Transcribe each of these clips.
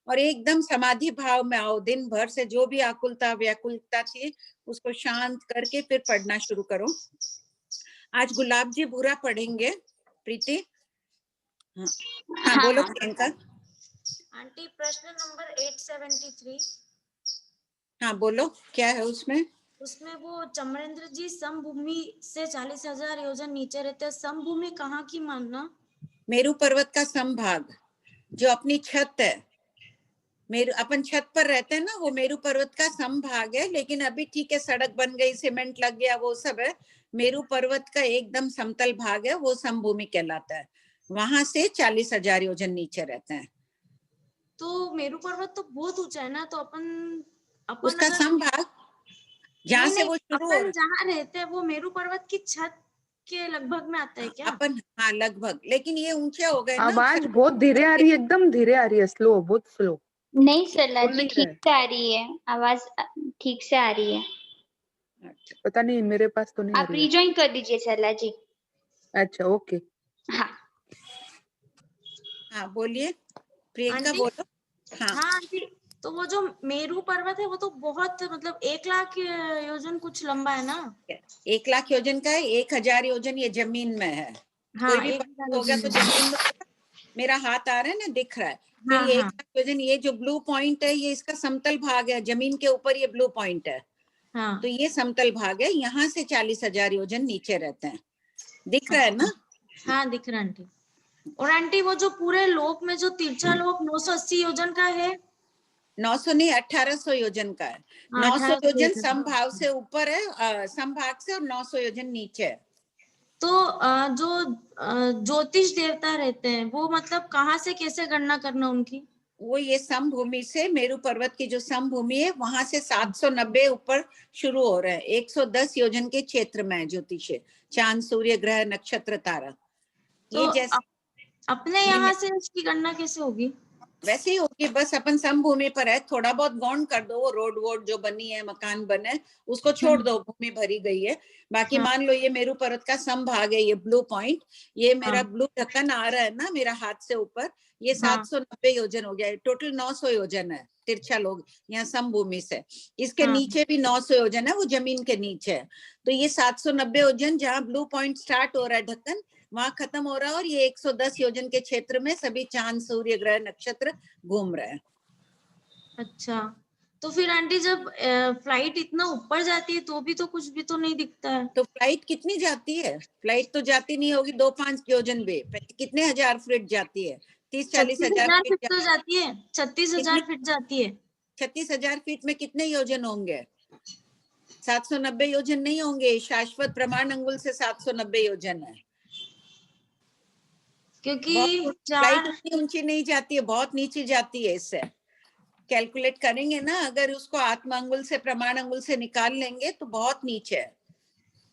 और एकदम समाधि भाव में आओ। दिन भर से जो भी आकुलता व्याकुलता थी उसको शांत करके फिर पढ़ना शुरू करो। आज गुलाब जी बुरा पढ़ेंगे। प्रीति, हाँ बोलो प्रियंका। आंटी प्रश्न नंबर 873। हाँ बोलो, क्या है उसमें? उसमें वो चमरेंद्र जी समभूमि से 40,000 योजन नीचे रहते हैं, समभूमि कहाँ की मानना? मेरू पर्वत का समभाग, जो अपनी छत है, मेरू अपन छत पर रहते हैं ना, वो मेरू पर्वत का समभाग है। लेकिन अभी ठीक है, सड़क बन गई, सीमेंट लग गया, वो सब है। मेरू पर्वत का एकदम समतल भाग है, वो समभूमि कहलाता है। वहां से 40,000 योजन नीचे रहते हैं। तो मेरू पर्वत तो बहुत ऊंचा है ना, तो अपन उसका अगर समभाग जहाँ से नहीं, वो शुरू हो अपन जहाँ रहते हैं वो मेरू पर्वत की छत के लगभग में आता है क्या? अपन, हाँ लगभग, लेकिन ये ऊंचे हो गए ना। आवाज बहुत धीरे आ रही है, एकदम धीरे आ रही है, स्लो, बहुत स्लो। नहीं सरला जी, ठीक से आ रही है आवाज, ठीक से आ रही है। अच्छा, पता नहीं, मेरे पास तो नहीं आ आप रही है। रिजॉइन कर दीजिए सरला जी। अच्छा ओके। हाँ हाँ बोलिए प्रियंका, आंटी? बोलो। हाँ हाँ आंटी, तो वो जो मेरू पर्वत है वो तो बहुत, मतलब 1,00,000 योजन कुछ लंबा है ना? 1,00,000 योजन का है। 1,000 योजन ये जमीन में है। हाँ, कोई भी 1,000 पर्वत होगा तो जमीन में होगा। मेरा हाथ आ रहा है ना, दिख रहा है। फिर हाँ, ये हाँ, 1,00,000 योजन, ये जो ब्लू पॉइंट है, ये इसका समतल भाग है। जमीन के ऊपर ये ब्लू पॉइंट है, हाँ। तो ये समतल भाग है। यहाँ से 40,000 योजन नीचे रहते हैं। दिख रहा है ना? हाँ दिख रहा है आंटी। और आंटी वो जो पूरे लोक में जो तिरछा लोक 980 योजन का है? 900 नहीं, 1,800 योजन का है। हाँ, 900 1800 योजन योजन। समभाव से ऊपर है, समभाग से, और 900 योजन नीचे है। तो जो ज्योतिष देवता रहते हैं वो मतलब कहाँ से कैसे गणना करना उनकी? वो ये समभूमि से, मेरू पर्वत की जो समभूमि है, वहां से 790 ऊपर शुरू हो रहा है। 110 योजन के क्षेत्र में है ज्योतिष, चांद सूर्य ग्रह नक्षत्र तारा। तो ये जैसे अपने यहाँ से इसकी गणना कैसे होगी? वैसे ही होगी, बस अपन समभूमि पर है। थोड़ा बहुत गौण कर दो, वो रोड वोड जो बनी है, मकान बने, उसको छोड़ दो, भूमि भरी गई है। बाकी हाँ, मान लो ये मेरू पर्वत का समभाग है, ये ब्लू पॉइंट, ये मेरा हाँ, ब्लू ढक्कन आ रहा है ना मेरा हाथ से ऊपर, ये हाँ, 790 योजन हो गया। टोटल 900 योजन है तिरछा लोग यहाँ समभूमि से। इसके हाँ। नीचे भी 900 योजन है, वो जमीन के नीचे है। तो ये 790 योजन, जहाँ ब्लू पॉइंट स्टार्ट हो रहा है ढक्कन, वहां खत्म हो रहा है। और ये 110 योजन के क्षेत्र में सभी चांद सूर्य ग्रह नक्षत्र घूम रहे हैं। अच्छा, तो फिर आंटी जब फ्लाइट इतना ऊपर जाती है तो भी तो कुछ भी तो नहीं दिखता है। तो फ्लाइट कितनी जाती है? फ्लाइट तो जाती नहीं होगी 2-5 योजन भी। कितने हजार फीट जाती है? 30-40 हजार 36,000 फीट फीट तो जाती है, 36,000 फीट जाती है। 36,000 फीट में कितने योजन होंगे? 790 योजन नहीं होंगे। शाश्वत प्रमाण अंगुल से 790 योजन है। क्योंकि फ्लाइट उतनी ऊंची नहीं जाती है, बहुत नीचे जाती है। इससे कैलकुलेट करेंगे ना, अगर उसको आत्म अंगुल से, प्रमाण अंगुल से निकाल लेंगे तो बहुत नीचे है,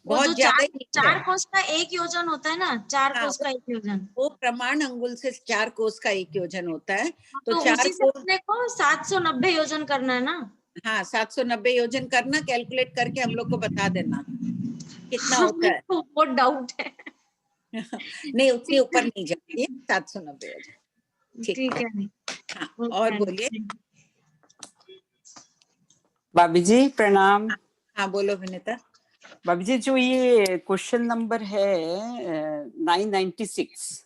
वो जो बहुत ज्यादा ही नीचे चार है। कोस का 1 योजन होता है ना, 4 हाँ, कोस का 1 योजन, वो प्रमाण अंगुल से 4 कोस का 1 योजन होता है। तो तो 4 उसी से कोस, अपने को 790 योजन करना है ना। हाँ 790 योजन करना, कैलकुलेट करके हम लोग को बता देना कितना होता है। तो बहुत डाउट है। नहीं, उतनी ऊपर नहीं जाती है 790 योजन। ठीक ठीक है। है। हाँ और बोलिए। भाभी जी प्रणाम। हाँ बोलो विनीता। भाभी जी, जो ये क्वेश्चन नंबर है 996,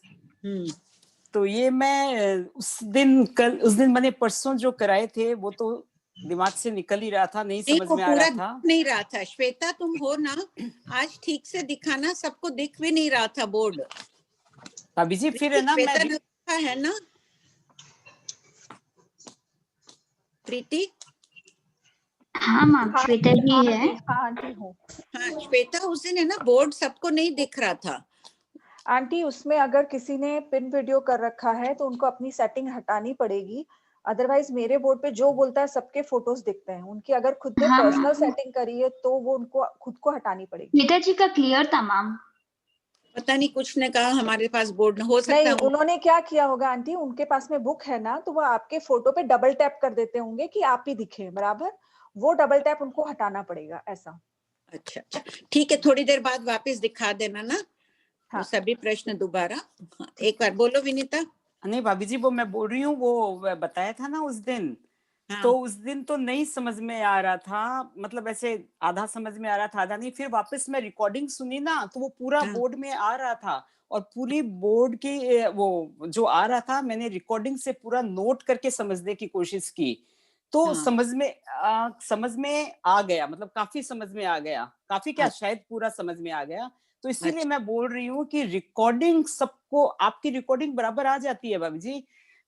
तो ये मैं उस दिन मैंने परसों जो कराए थे वो तो दिमाग से निकल ही रहा था, नहीं समझ वो में आ पूरा रहा था। दिख नहीं रहा था। श्वेता तुम हो ना, आज ठीक से दिखाना, सबको दिख भी नहीं रहा था बोर्ड। भाभी जी फिर है ना, श्वेता मैं ने लिखा है ना प्रीति? हाँ मैम, श्वेता जी है। हाँ श्वेता, उस दिन है ना बोर्ड सबको नहीं दिख रहा था। आंटी उसमें अगर किसी ने पिन वीडियो कर रखा है तो उनको अपनी सेटिंग हटानी पड़ेगी। अदरवाइज मेरे बोर्ड पे जो बोलता है सबके फोटोज दिखते हैं। उनकी अगर खुद ने हाँ पर्सनल सेटिंग करी है तो वो उनको खुद को हटानी पड़ेगी। श्वेता जी का क्लियर था मैम। पता नहीं, कुछ ने कहा हमारे पास बोर्ड हो सकता नहीं, है। उन्होंने क्या किया होगा आंटी, उनके पास में बुक है ना, तो वो आपके फोटो पे डबल टैप कर देते होंगे कि आप ही दिखे बराबर। वो डबल टैप उनको हटाना पड़ेगा ऐसा। अच्छा अच्छा, ठीक है, थोड़ी देर बाद वापस दिखा देना ना। हाँ। वो सभी प्रश्न दोबारा। हाँ, एक बार बोलो विनीता। नहीं भाभी जी, वो मैं बोल रही हूँ, वो बताया था ना उस दिन, तो हाँ उस दिन तो नहीं समझ में आ रहा था, मतलब ऐसे आधा समझ में आ रहा था, आधा नहीं। फिर वापस मैं रिकॉर्डिंग सुनी ना, तो वो पूरा हाँ बोर्ड में आ रहा था, और पूरी बोर्ड की वो जो आ रहा था, मैंने रिकॉर्डिंग से पूरा नोट करके समझने की कोशिश की, तो हाँ समझ में आ गया, मतलब काफी समझ में आ गया, काफी क्या, अच्छा शायद पूरा समझ में आ गया। तो इसीलिए अच्छा मैं बोल रही हूँ कि रिकॉर्डिंग सबको, आपकी रिकॉर्डिंग बराबर आ जाती है भाभी जी,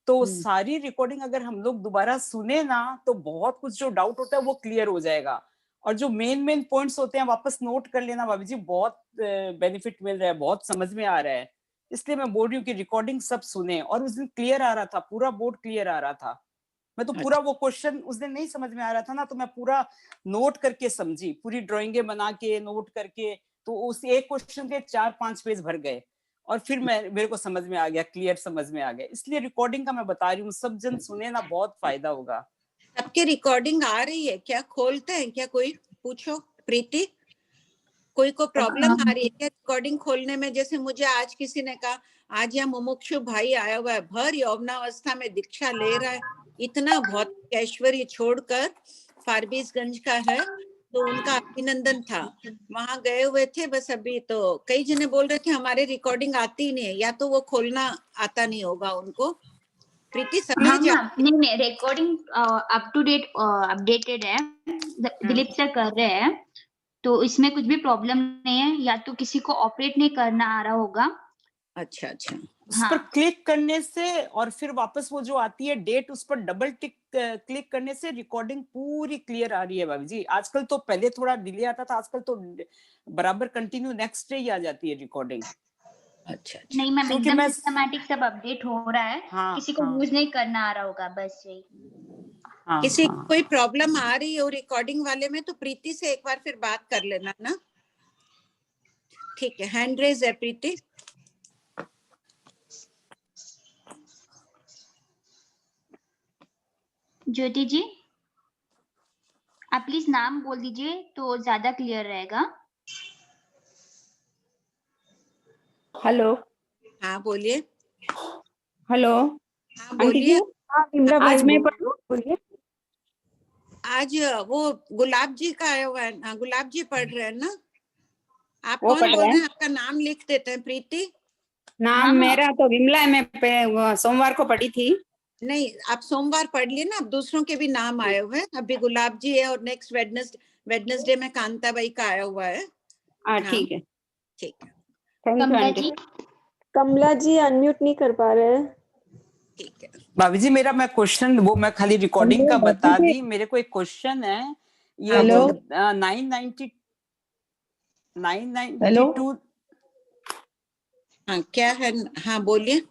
तो सारी रिकॉर्डिंग अगर हम लोग दोबारा सुने ना, तो बहुत कुछ जो डाउट होता है वो क्लियर हो जाएगा, और जो मेन पॉइंट्स होते हैं वापस नोट कर लेना भाभी जी, बहुत बेनिफिट मिल रहा है, बहुत समझ में आ रहा है। इसलिए मैं बोल रही हूँ कि रिकॉर्डिंग सब सुने, और उस दिन क्लियर आ रहा था, पूरा बोर्ड क्लियर आ रहा था। मैं तो पूरा अच्छा वो क्वेश्चन उस दिन नहीं समझ में आ रहा था ना, तो मैं पूरा नोट करके समझी, पूरी ड्राइंगे बना के नोट करके, तो उस एक क्वेश्चन के 4-5 पेज भर गए, और फिर मेरे को समझ में आ गया, क्लियर समझ में आ गया। इसलिए रिकॉर्डिंग का मैं बता रही हूँ, सब जन सुने ना, बहुत फायदा होगा। सबके रिकॉर्डिंग आ रही है क्या? खोलते हैं क्या? कोई पूछो प्रीति, कोई को प्रॉब्लम आ रही है क्या रिकॉर्डिंग खोलने में? जैसे मुझे आज किसी ने कहा, आज यहाँ मुमुक्षु भाई आया हुआ है, भर यौवनावस्था में दीक्षा ले रहा है, इतना भौतिक ऐश्वर्य छोड़कर, फारबिसगंज का है, तो उनका अभिनंदन था। वहां गए हुए थे बस अभी, तो कई जने बोल रहे थे हमारे रिकॉर्डिंग आती ही नहीं है, या तो वो खोलना आता नहीं होगा उनको। प्रीति सभी हाँ जा नहीं recording up to date updated है, दिलीप सर कर रहे हैं, तो इसमें कुछ भी प्रॉब्लम नहीं है, या तो किसी को ऑपरेट नहीं करना आ रहा होगा। अच्छा अच्छा उस हाँ पर क्लिक करने से, और फिर वापस वो जो आती है डेट, उस पर डबल टिक क्लिक करने से रिकॉर्डिंग पूरी क्लियर आ रही है भाभी जी। आजकल तो, पहले थोड़ा डिले आता था, आजकल तो बराबर कंटिन्यू नेक्स्ट डे ही आ जाती है रिकॉर्डिंग। अच्छा अच्छा नहीं मैम, क्योंकि एकदम मैं, सिस्टमैटिक सब अपडेट हो रहा है, हाँ किसी को हाँ यूज नहीं करना आ रहा होगा, बस यही। हाँ किसी को हाँ कोई प्रॉब्लम आ रही हो रिकॉर्डिंग वाले में, तो प्रीति से एक बार फिर बात कर लेना ना। ठीक है, हैंड रेज है प्रीति। ज्योति जी, आप प्लीज नाम बोल दीजिए तो ज्यादा क्लियर रहेगा। हेलो। हाँ बोलिए। हेलो हाँ आंटी जी। बोलिए। हाँ विमला भाई आज मैं बोलो, बोलिए। आज वो गुलाब जी का आया हुआ है। हाँ, गुलाब जी पढ़ रहे हैं ना? आप वो कौन पढ़ बोल रहे रहे हैं। हैं? आपका नाम लिख देते हैं प्रीति। नाम हाँ मेरा तो विमला है, मैं वो सोमवार को पढ़ी थी। नहीं, आप सोमवार पढ़ लिए ना, अब दूसरों के भी नाम आए हुए हैं। अभी गुलाब जी है, और नेक्स्ट वेडनेसडे में कांताबाई का आया हुआ है नाम। ठीक है, ठीक है थैंक यू कमला आंटी। जी। कमला जी अनम्यूट नहीं कर पा रहे हैं। ठीक है। भाभी जी, मेरा मैं क्वेश्चन, वो मैं खाली रिकॉर्डिंग का बता दी, मेरे को एक क्वेश्चन है, ये हाँ जो बोलो। 992। हाँ क्या है? हाँ बोलिए।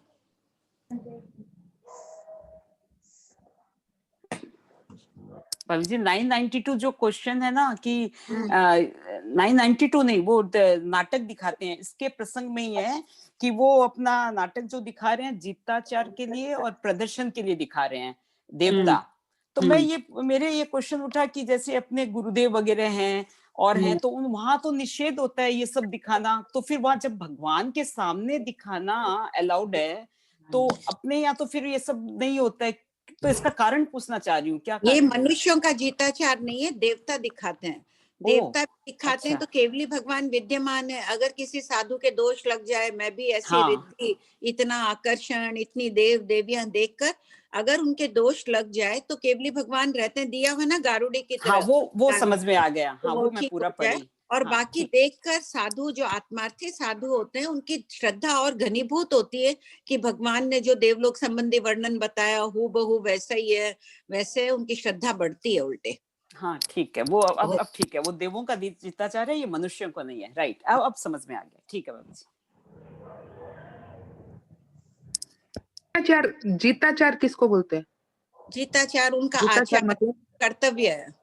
भाभी जी, 992 जो क्वेश्चन है ना, कि 992 नहीं, वो नाटक दिखाते हैं, इसके प्रसंग में ही है कि वो अपना नाटक जो दिखा रहे हैं जीताचार के लिए और प्रदर्शन के लिए दिखा रहे हैं, देवता। तो मैं मेरे ये क्वेश्चन उठा कि जैसे अपने गुरुदेव वगैरह हैं और हैं, तो वहां तो निषेध होता है ये सब दिखाना, तो फिर वहां जब भगवान के सामने दिखाना अलाउड है, तो अपने यहाँ तो फिर ये सब नहीं होता है, तो इसका कारण पूछना चाह रही हूँ, क्या ये कारण है? मनुष्यों का जीताचार नहीं है, देवता दिखाते हैं। देवता दिखाते हैं अच्छा। तो केवली भगवान विद्यमान है। अगर किसी साधु के दोष लग जाए, मैं भी ऐसी हाँ रिद्धि, इतना आकर्षण, इतनी देव देवियां देखकर अगर उनके दोष लग जाए, तो केवली भगवान रहते हैं, दिया हुआ ना गारुड़ी की हाँ, तरह, वो समझ में आ गया, हाँ वो वो मैं ठीक पूरा हो जाए। पढ़ी। और हाँ बाकी ठीक। देखकर साधु, जो आत्मार्थी साधु होते हैं, उनकी श्रद्धा और घनीभूत होती है कि भगवान ने जो देवलोक संबंधी वर्णन बताया हूँ बहू वैसा ही है, वैसे उनकी श्रद्धा बढ़ती है उल्टे। हाँ ठीक है, वो अब ठीक है, वो देवों का जीताचार है, ये मनुष्यों को नहीं है, राइट। अब समझ में आ गया, ठीक है बाबू जी। जीताचार किसको बोलते हैं? जीताचार उनका जीताचार आचार, मतलब? कर्तव्य है।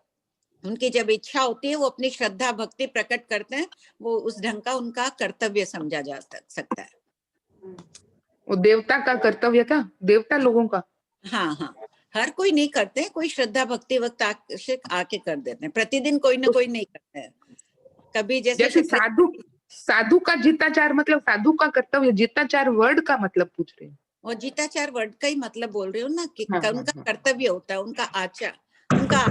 उनकी जब इच्छा होती है, वो अपनी श्रद्धा भक्ति प्रकट करते हैं, वो उस ढंग का उनका कर्तव्य समझा जा सकता है। वो देवता का कर्तव्य था, देवता लोगों का? हाँ हाँ, हर कोई नहीं करते, कोई श्रद्धा भक्ति वक्त आके कर देते हैं, प्रतिदिन कोई ना कोई नहीं करते हैं। कभी जैसे साधु का जीताचार मतलब साधु का कर्तव्य, जीताचार वर्ड का मतलब पूछ रहे हैं। और जीताचार वर्ड का ही मतलब बोल रही हूँ ना कि हाँ, हाँ, उनका हाँ। कर्तव्य होता है, उनका आचार, उनका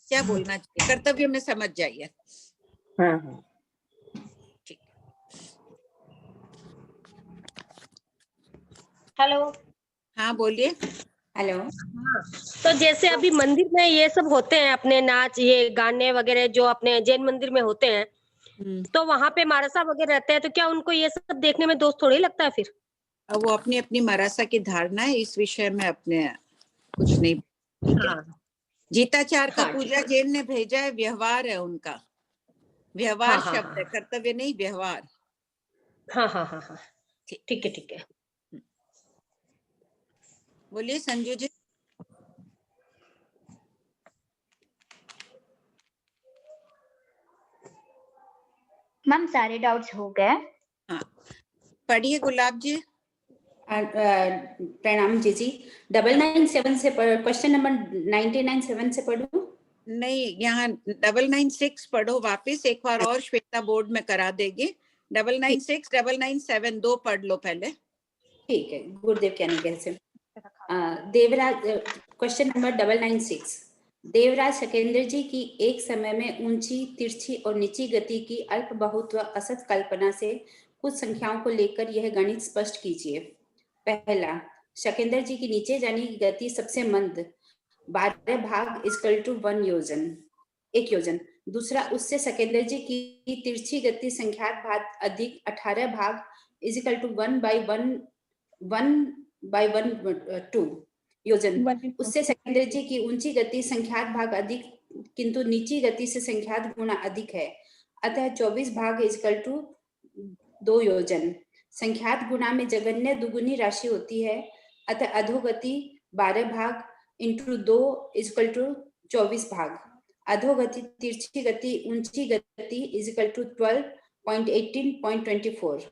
क्या बोलना चाहिए, कर्तव्य में समझ जाइए। हाँ, हाँ। ठीक। हेलो। हाँ बोलिए। हेलो। तो जैसे अभी मंदिर में ये सब होते हैं अपने नाच, ये गाने वगैरह जो अपने जैन मंदिर में होते हैं, तो वहां पे मारसा वगैरह रहते हैं, तो क्या उनको ये सब देखने में दोष थोड़ी लगता है फिर? अब वो अपनी अपनी मरासा की धारणा है, इस विषय में अपने कुछ नहीं। ठीक है। हाँ जीताचार का हाँ, पूजा जैन ने भेजा है, व्यवहार है उनका, व्यवहार हाँ, हाँ, शब्द है, कर्तव्य नहीं, व्यवहार। हाँ हाँ हाँ हाँ, ठीक है ठीक है। बोलिए संजू जी। मैम सारे डाउट्स हो गए। हाँ पढ़िए गुलाब जी। प्रणाम जी। 997 से क्वेश्चन नंबर 997 से पढ़ूं? नहीं, यहाँ 996 पढ़ो वापिस एक बार और, श्वेता बोर्ड में करा देगी। 996 997 दो पढ़ लो पहले। ठीक है, गुरुदेव क्या नहीं कैसे। Devraj, question number 996। देवराज शकेंद्र जी की एक समय में ऊंची, तिरछी और नीची गति की अल्प बहुत व असत कल्पना से कुछ संख्याओं को लेकर यह गणित स्पष्ट कीजिए। पहला, शकेंद्र जी की नीचे जाने की गति सबसे मंद 12 भाग इक्वल टू 1 योजन, 1 योजन। दूसरा, उससे शकेंद्र जी की तिरछी गति संख्यात भाग अधिक 18 भाग इक्वल टू 1/2 योजन। उससे शकेंद्र जी की ऊंची गति संख्यात भाग अधिक किंतु नीची गति से संख्यात गुना अधिक है, अतः 24 भाग इक्वल टू 2 योजन। संख्यात गुणा में जगन्य दुगुनी राशि होती है, अतः अधोगति 12 भाग इंटू 2 इक्वल टू 24 भाग। अधोगति तिरछी गति ऊंची गति इक्वल टू 12.18.24।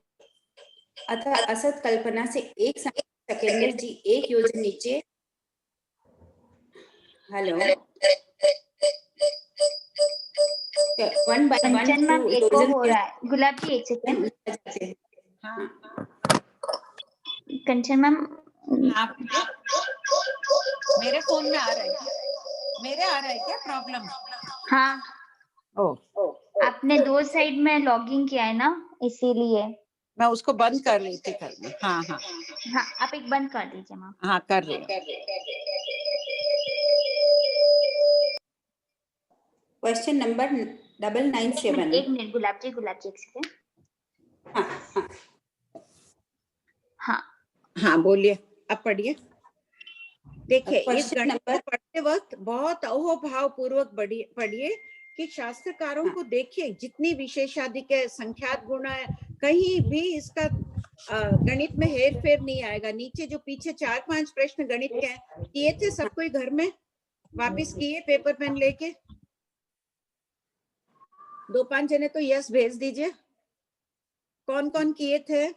अतः असत कल्पना से एक समय शकेंद्र जी 1 योजन नीचे। हेलो, 1/1 कंचन मैम एको हो रहा है। गुलाब जी एक सेकंड। हाँ कंचन मैम, हाँ मेरे फोन में आ रहा है क्या? मेरे आ रहा है क्या प्रॉब्लम? हाँ ओ आपने 2 साइड में लॉगिन किया है ना, इसीलिए। मैं उसको बंद कर रही थी करना। हाँ हाँ हाँ आप एक बंद कर दीजिए मैम। हाँ कर रही हूँ। Question number 997। एक मिनट गुलाब जी एक सेकंड। हाँ हाँ बोलिए, अब पढ़िए। देखिए इस क्वेश्चन गणित को नंबर पढ़ते वक्त बहुत अहोभाव पूर्वक पढ़िए कि शास्त्रकारों को देखिए, जितनी विशेषाधिक है, संख्यात गुणा है, कहीं भी इसका गणित में हेर फेर नहीं आएगा। नीचे जो पीछे 4-5 प्रश्न गणित के किए थे सब कोई घर में वापिस किए पेपर पेन लेके? 2-5 जने तो यस भेज दीजिए। कौन कौन किए थे?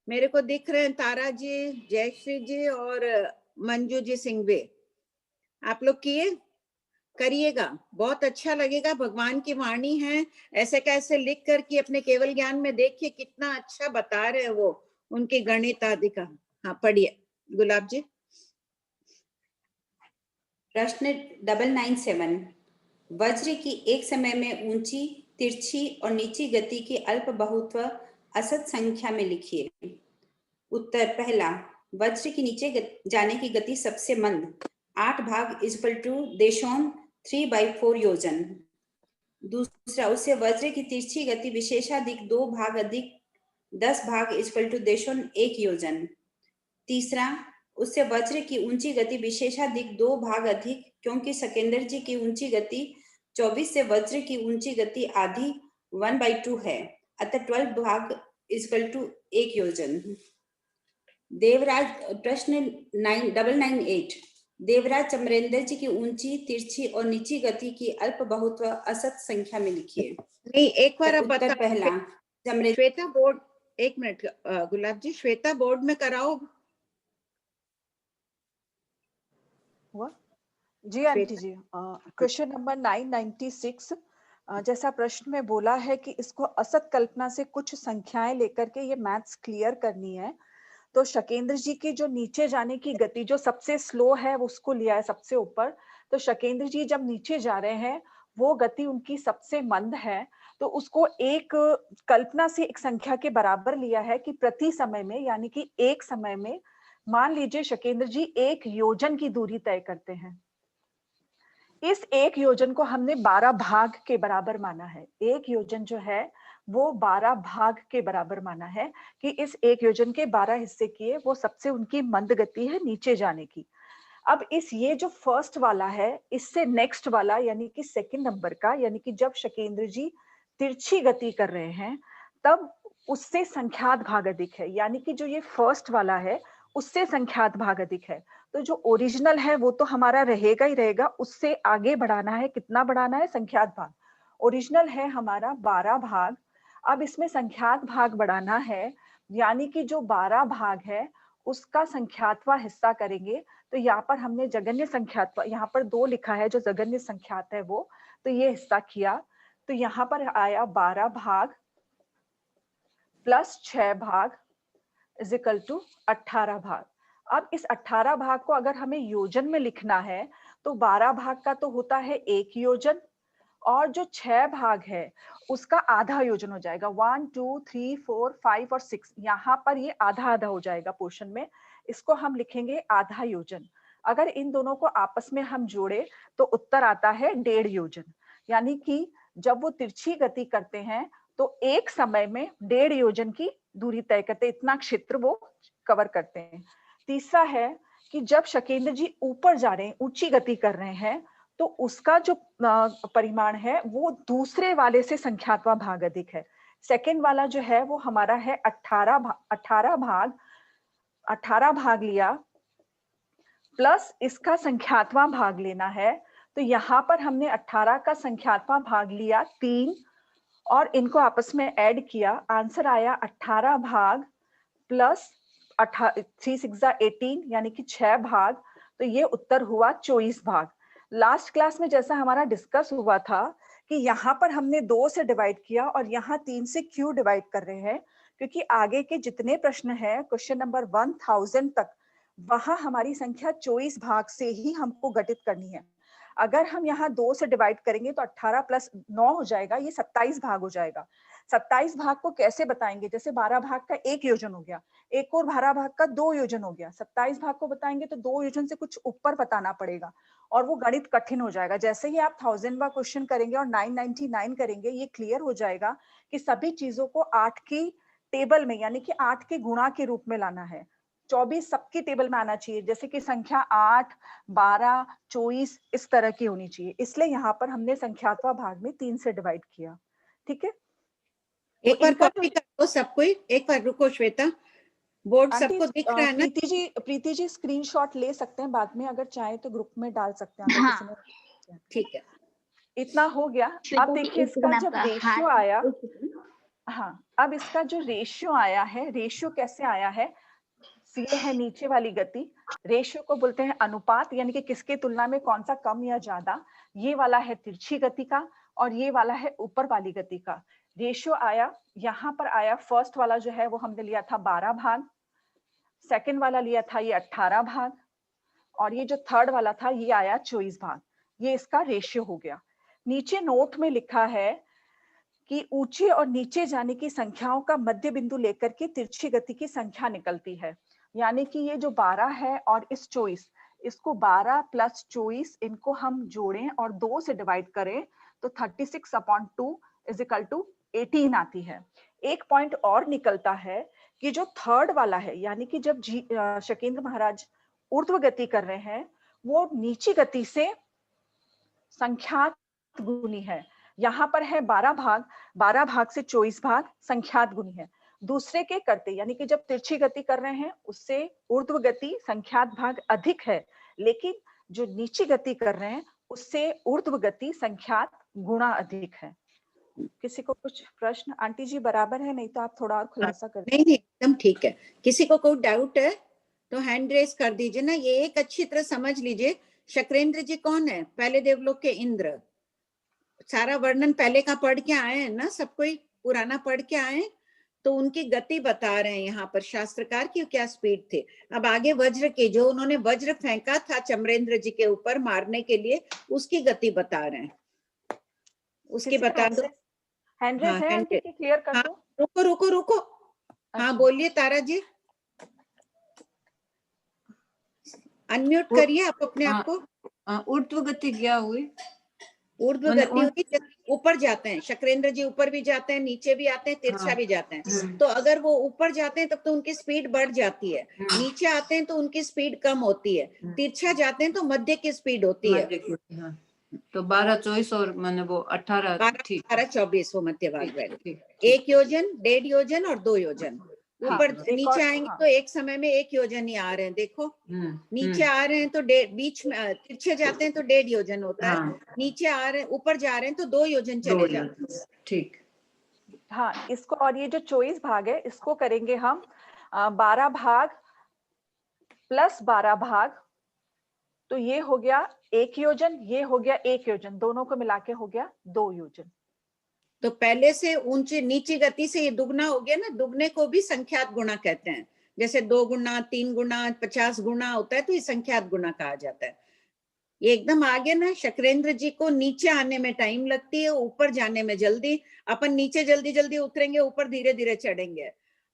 मेरे को दिख रहे हैं तारा जी, जयश्री जी और मंजू जी सिंघवे। आप लोग किए? करिएगा, बहुत अच्छा लगेगा। भगवान की वाणी है, ऐसे कैसे लिख कर कि अपने केवल ज्ञान में देखिए कितना अच्छा बता रहे हैं वो उनके गणित आदि का। हाँ पढ़िए गुलाब जी। प्रश्न 997। वज्र की एक समय में ऊंची, तिरछी और नीची गति की अल्प बहुत व असत संख्या में लिखिए। उत्तर पहला, वज्र की नीचे जाने की गति सबसे मंद 8 भाग इक्वल टू 3/4 योजन। दूसरा, उससे वज्र की तिरछी गति विशेषाधिक 2 भाग अधिक 10 भाग इक्वल टू 1 योजन। तीसरा, उससे वज्र की ऊंची गति विशेषाधिक 2 भाग अधिक, क्योंकि शकेंद्र जी की ऊंची गति 24 से वज्र की ऊंची गति आधी 1/2 है, अतः 12 भाग इक्वल टू 1 योजन। देवराज, प्रश्न 998। देवराज चमरेंद्र जी की ऊंची, तिरछी और नीची गति की अल्प बहुत व असत संख्या में लिखिए। नहीं एक बार अब उत्तर बता। पहला, श्वेता बोर्ड, एक मिनट गुलाब जी, श्वेता बोर्ड में कराओ। हुआ जी आंटी जी। क्वेश्चन नंबर 996, जैसा प्रश्न में बोला है कि इसको असत कल्पना से कुछ संख्याएं लेकर के ये मैथ्स क्लियर करनी है, तो शकेंद्र जी की जो नीचे जाने की गति जो सबसे स्लो है वो उसको लिया है सबसे ऊपर। तो शकेंद्र जी जब नीचे जा रहे हैं वो गति उनकी सबसे मंद है, तो उसको एक कल्पना से एक संख्या के बराबर लिया है कि प्रति समय में, यानी कि एक समय में मान लीजिए शकेंद्र जी 1 योजन की दूरी तय करते हैं। इस 1 योजन को हमने 12 भाग के बराबर माना है। 1 योजन जो है वो 12 भाग के बराबर माना है कि इस 1 योजन के 12 हिस्से किए, वो सबसे उनकी मंद गति है नीचे जाने की। अब ये जो फर्स्ट वाला है, इससे नेक्स्ट वाला यानी कि सेकंड नंबर का, यानी कि जब शकेंद्र जी तिरछी गति कर रहे हैं तब उससे संख्यात भाग अधिक है, यानी कि जो ये फर्स्ट वाला है उससे संख्यात भाग अधिक है। तो जो ओरिजिनल है वो तो हमारा रहेगा ही रहेगा, उससे आगे बढ़ाना है, कितना बढ़ाना है, संख्यात भाग। ओरिजिनल है हमारा 12 भाग, अब इसमें संख्यात भाग बढ़ाना है, यानी कि जो 12 भाग है उसका संख्यातवा हिस्सा करेंगे। तो यहाँ पर हमने जगन्य संख्यातवा, यहाँ पर 2 लिखा है जो जगन्य संख्यात है वो, तो ये हिस्सा किया। तो यहाँ पर आया 12 भाग प्लस 6 भाग इज इक्वल टू 18 भाग। अब इस 18 भाग को अगर हमें योजन में लिखना है तो 12 भाग का तो होता है 1 योजन, और जो 6 भाग है उसका आधा योजन हो जाएगा। 1 2 3 4 5 और 6, यहाँ पर ये आधा आधा हो जाएगा पोर्शन में, इसको हम लिखेंगे आधा योजन। अगर इन दोनों को आपस में हम जोड़े तो उत्तर आता है 1.5 योजन, यानी कि जब वो तिरछी गति करते हैं तो एक समय में 1.5 योजन की दूरी तय करते हैं, इतना क्षेत्र वो कवर करते हैं। तीसरा है कि जब शकेंद्र जी ऊपर जा रहे हैं, ऊंची गति कर रहे हैं, तो उसका जो परिमाण है वो दूसरे वाले से संख्यात्वा भाग अधिक है। सेकंड वाला जो है वो हमारा है 18 भाग लिया प्लस इसका संख्यात्वा भाग लेना है। तो यहाँ पर हमने 18 का संख्यात्वा भाग लिया 3 और इनको आपस में ऐड किया, आंसर आया 18 भाग प्लस 3 6 18 यानी कि 6 भाग, तो ये उत्तर हुआ 24 भाग। लास्ट क्लास में जैसा हमारा डिस्कस हुआ था कि यहाँ पर हमने 2 से डिवाइड किया और यहाँ 3 से क्यों डिवाइड कर रहे हैं, क्योंकि आगे के जितने प्रश्न हैं क्वेश्चन नंबर 1000 तक, वहां हमारी संख्या 24 भाग से ही हमको गठित करनी है। अगर हम यहाँ 2 से डिवाइड करेंगे तो 18 प्लस 9 हो जाएगा, ये 27 भाग हो जाएगा। 27 भाग को कैसे बताएंगे, जैसे 12 भाग का 1 योजन हो गया, एक और 12 भाग का 2 योजन हो गया। 27 भाग को बताएंगे तो 2 योजन से कुछ ऊपर बताना पड़ेगा और वो गणित कठिन हो जाएगा। जैसे ही आप 1000वां क्वेश्चन करेंगे और 999 करेंगे, ये क्लियर हो जाएगा कि सभी चीजों को 8 की टेबल में यानी कि 8 के गुणा के रूप में लाना है। 24 सबकी टेबल में आना चाहिए, जैसे कि संख्या 8 12 24 इस तरह की होनी चाहिए। इसलिए यहाँ पर हमने संख्यात्वा भाग में 3 से डिवाइड किया। ठीक है, एक बार कॉपी कर दो सब कोई, एक बार रुको श्वेता, बोर्ड सबको दिख रहा है ना? प्रीति जी स्क्रीनशॉट ले सकते हैं, बाद में अगर चाहे तो ग्रुप में डाल सकते हैं। हाँ, ठीक है, इतना हो गया। अब देखिए इसका जब रेशियो आया, हाँ, अब इसका जो रेशियो आया है, रेशियो कैसे आया है, ये है नीचे वाली गति, रेशियो को बोलते हैं अनुपात, यानी कि किसके तुलना में कौन सा कम या ज्यादा। ये वाला है तिरछी गति का और ये वाला है ऊपर वाली गति का। रेशियो आया, यहाँ पर आया, फर्स्ट वाला जो है वो हमने लिया था 12 भाग, सेकंड वाला लिया था ये 18 भाग, और ये जो थर्ड वाला था ये आया 24 भाग। ये इसका रेशियो हो गया। नीचे नोट में लिखा है कि ऊंचे और नीचे जाने की संख्याओं का मध्य बिंदु लेकर के तिरछी गति की संख्या निकलती है। यानी कि ये जो 12 है और इस 24, इसको 12 प्लस 24 इनको हम जोड़ें और 2 से डिवाइड करें तो 36/2 इज इक्वल टू 18 आती है। एक पॉइंट और निकलता है कि जो थर्ड वाला है, यानी कि जब शकेंद्र महाराज ऊर्ध्व गति कर रहे हैं, वो नीची गति से संख्यात गुनी है। यहाँ पर है 12 भाग, 12 भाग से 24 भाग संख्यात गुनी है। दूसरे के करते, यानी कि जब तिरछी गति कर रहे हैं उससे ऊर्ध्व गति संख्यात भाग अधिक है, लेकिन जो नीची गति कर रहे हैं उससे ऊर्ध्व गति संख्यात गुणा अधिक है। किसी को कुछ प्रश्न? आंटी जी बराबर है, नहीं तो आप थोड़ा और खुलासा कर दीजिए। नहीं एकदम ठीक है। किसी को कोई डाउट है तो हैंड रेस कर दीजिए ना। ये एक अच्छी तरह समझ लीजिए, शक्रेंद्र जी कौन है? पहले देवलोक के इंद्र। सारा वर्णन पहले का पढ़ के आए हैं ना, सब कोई पुराना पढ़ के आए, तो उनकी गति बता रहे हैं यहाँ पर शास्त्रकार की क्या स्पीड थे। अब आगे वज्र के, जो उन्होंने वज्र फेंका था चमरेंद्र जी के ऊपर मारने के लिए, उसकी गति बता रहे हैं। उसकी बता दो। हैंड रेज हाँ, है hand आंटी raise। की क्लियर कर हाँ, दो। रुको रुको रुको। हाँ अच्छा। बोलिए तारा जी, अनम्यूट करिए आप अपने आप को। ऊर्ध्व गति क्या हुई? ऊर्ध्व गति हुई जैसे ऊपर जाते हैं, शक्रेंद्र जी ऊपर भी जाते हैं, नीचे भी आते हैं, तिरछा भी जाते हैं। तो अगर वो ऊपर जाते हैं तब तो उनकी स्पीड बढ़ जाती है, नीचे आते हैं तो उनकी स्पीड कम होती है, तिरछा जाते हैं तो मध्य की स्पीड होती है। हाँ। तो 12, 24 और मैंने वो 18। 12, 18, 24 वो मध्य भाग बैठ। 1 योजन, 1.5 योजन और 2 योजन। ऊपर नीचे आएंगे तो एक समय में 1 योजन ही आ रहे हैं। देखो नीचे आ रहे हैं तो बीच में तिरछे जाते हैं तो 1.5 योजन होता है। नीचे आ रहे हैं, ऊपर जा रहे हैं तो 2 योजन चले जाते हैं। ठीक। हाँ, इसको, और ये जो 24 भाग है इसको करेंगे हम 12 भाग प्लस 12 भाग, तो ये हो गया 1 योजन, ये हो गया 1 योजन, दोनों को मिला के हो गया 2 योजन। तो पहले से ऊंची नीची गति से ये दुगना हो गया ना, दुगने को भी संख्यात गुणा कहते हैं। जैसे 2 गुना, 3 गुना, 50 गुना होता है तो ये संख्यात गुणा कहा जाता है। ये एकदम आगे ना, शक्रेंद्र जी को नीचे आने में टाइम लगती है, ऊपर जाने में जल्दी। अपन नीचे जल्दी जल्दी उतरेंगे, ऊपर धीरे धीरे चढ़ेंगे।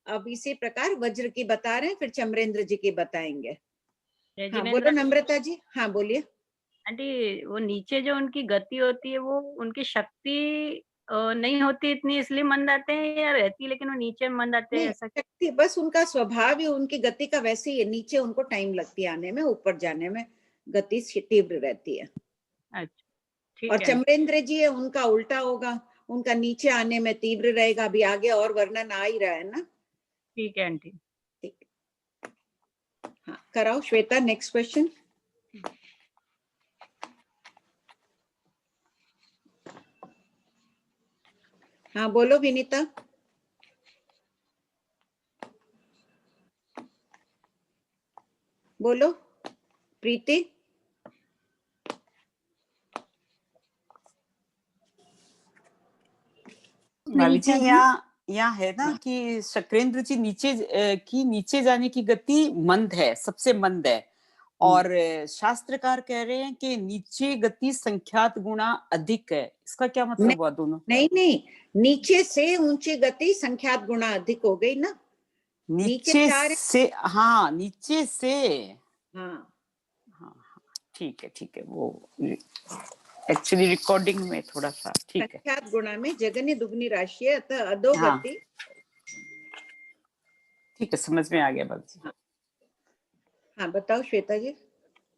अब इसी प्रकार वज्र की बता रहे हैं, फिर चमरेंद्र जी की बताएंगे। हाँ बोलो नम्रता जी। हाँ बोलिए आंटी। वो नीचे जो उनकी गति होती है वो उनकी शक्ति नहीं होती इतनी, इसलिए मंद आते हैं, या रहती लेकिन वो नीचे मंद आते हैं, ऐसा? शक्ति बस उनका स्वभाव ही, उनकी गति का वैसे ही है। नीचे उनको टाइम लगती है आने में, ऊपर जाने में गति तीव्र रहती है। अच्छा ठीक और है। चमरेंद्र जी है, उनका उल्टा होगा, उनका नीचे आने में तीव्र रहेगा। अभी आगे और वर्णन आ ही रहा है ना। ठीक है आंटी। ठीक। हाँ कराओ श्वेता, नेक्स्ट क्वेश्चन। हाँ बोलो विनीता। बोलो प्रीति। भाभी जी यहाँ है ना कि शक्रेंद्र जी नीचे जाने की गति मंद है, सबसे मंद है। और शास्त्रकार कह रहे हैं कि नीचे गति संख्यात गुणा अधिक है। इसका क्या मतलब हुआ दोनों? नहीं, नीचे से ऊंची गति संख्यात गुणा अधिक हो गई ना। नीचे से, हाँ नीचे से, हाँ ठीक है। वो एक्चुअली रिकॉर्डिंग में थोड़ा सा ठीक है। संख्यात गुणा में जगन्य दुगनी राशि है, अतः अधोगति। ठीक है, समझ में आ गया बात जी। हाँ बताओ श्वेता जी।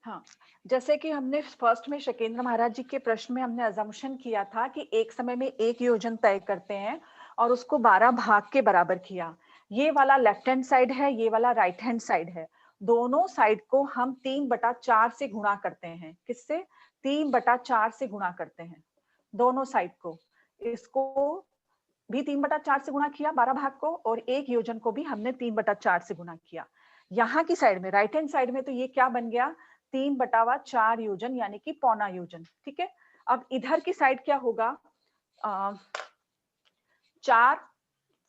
हाँ, जैसे कि हमने फर्स्ट में शकेंद्र महाराज जी के प्रश्न में हमने अजम्पशन किया था कि एक समय में 1 योजन तय करते हैं और उसको 12 भाग के बराबर किया। ये वाला लेफ्ट हैंड साइड है, ये वाला राइट हैंड साइड है। दोनों साइड को हम 3/4 से गुणा करते हैं। किससे? 3/4 से गुणा करते हैं दोनों साइड को। इसको भी 3/4 से गुणा किया 12 भाग को, और 1 योजन को भी हमने 3/4 से गुणा किया। यहाँ की साइड में, राइट हैंड साइड में, तो ये क्या बन गया? 3/4 योजन, यानी कि पौना योजन। ठीक है। अब इधर की साइड क्या होगा? 4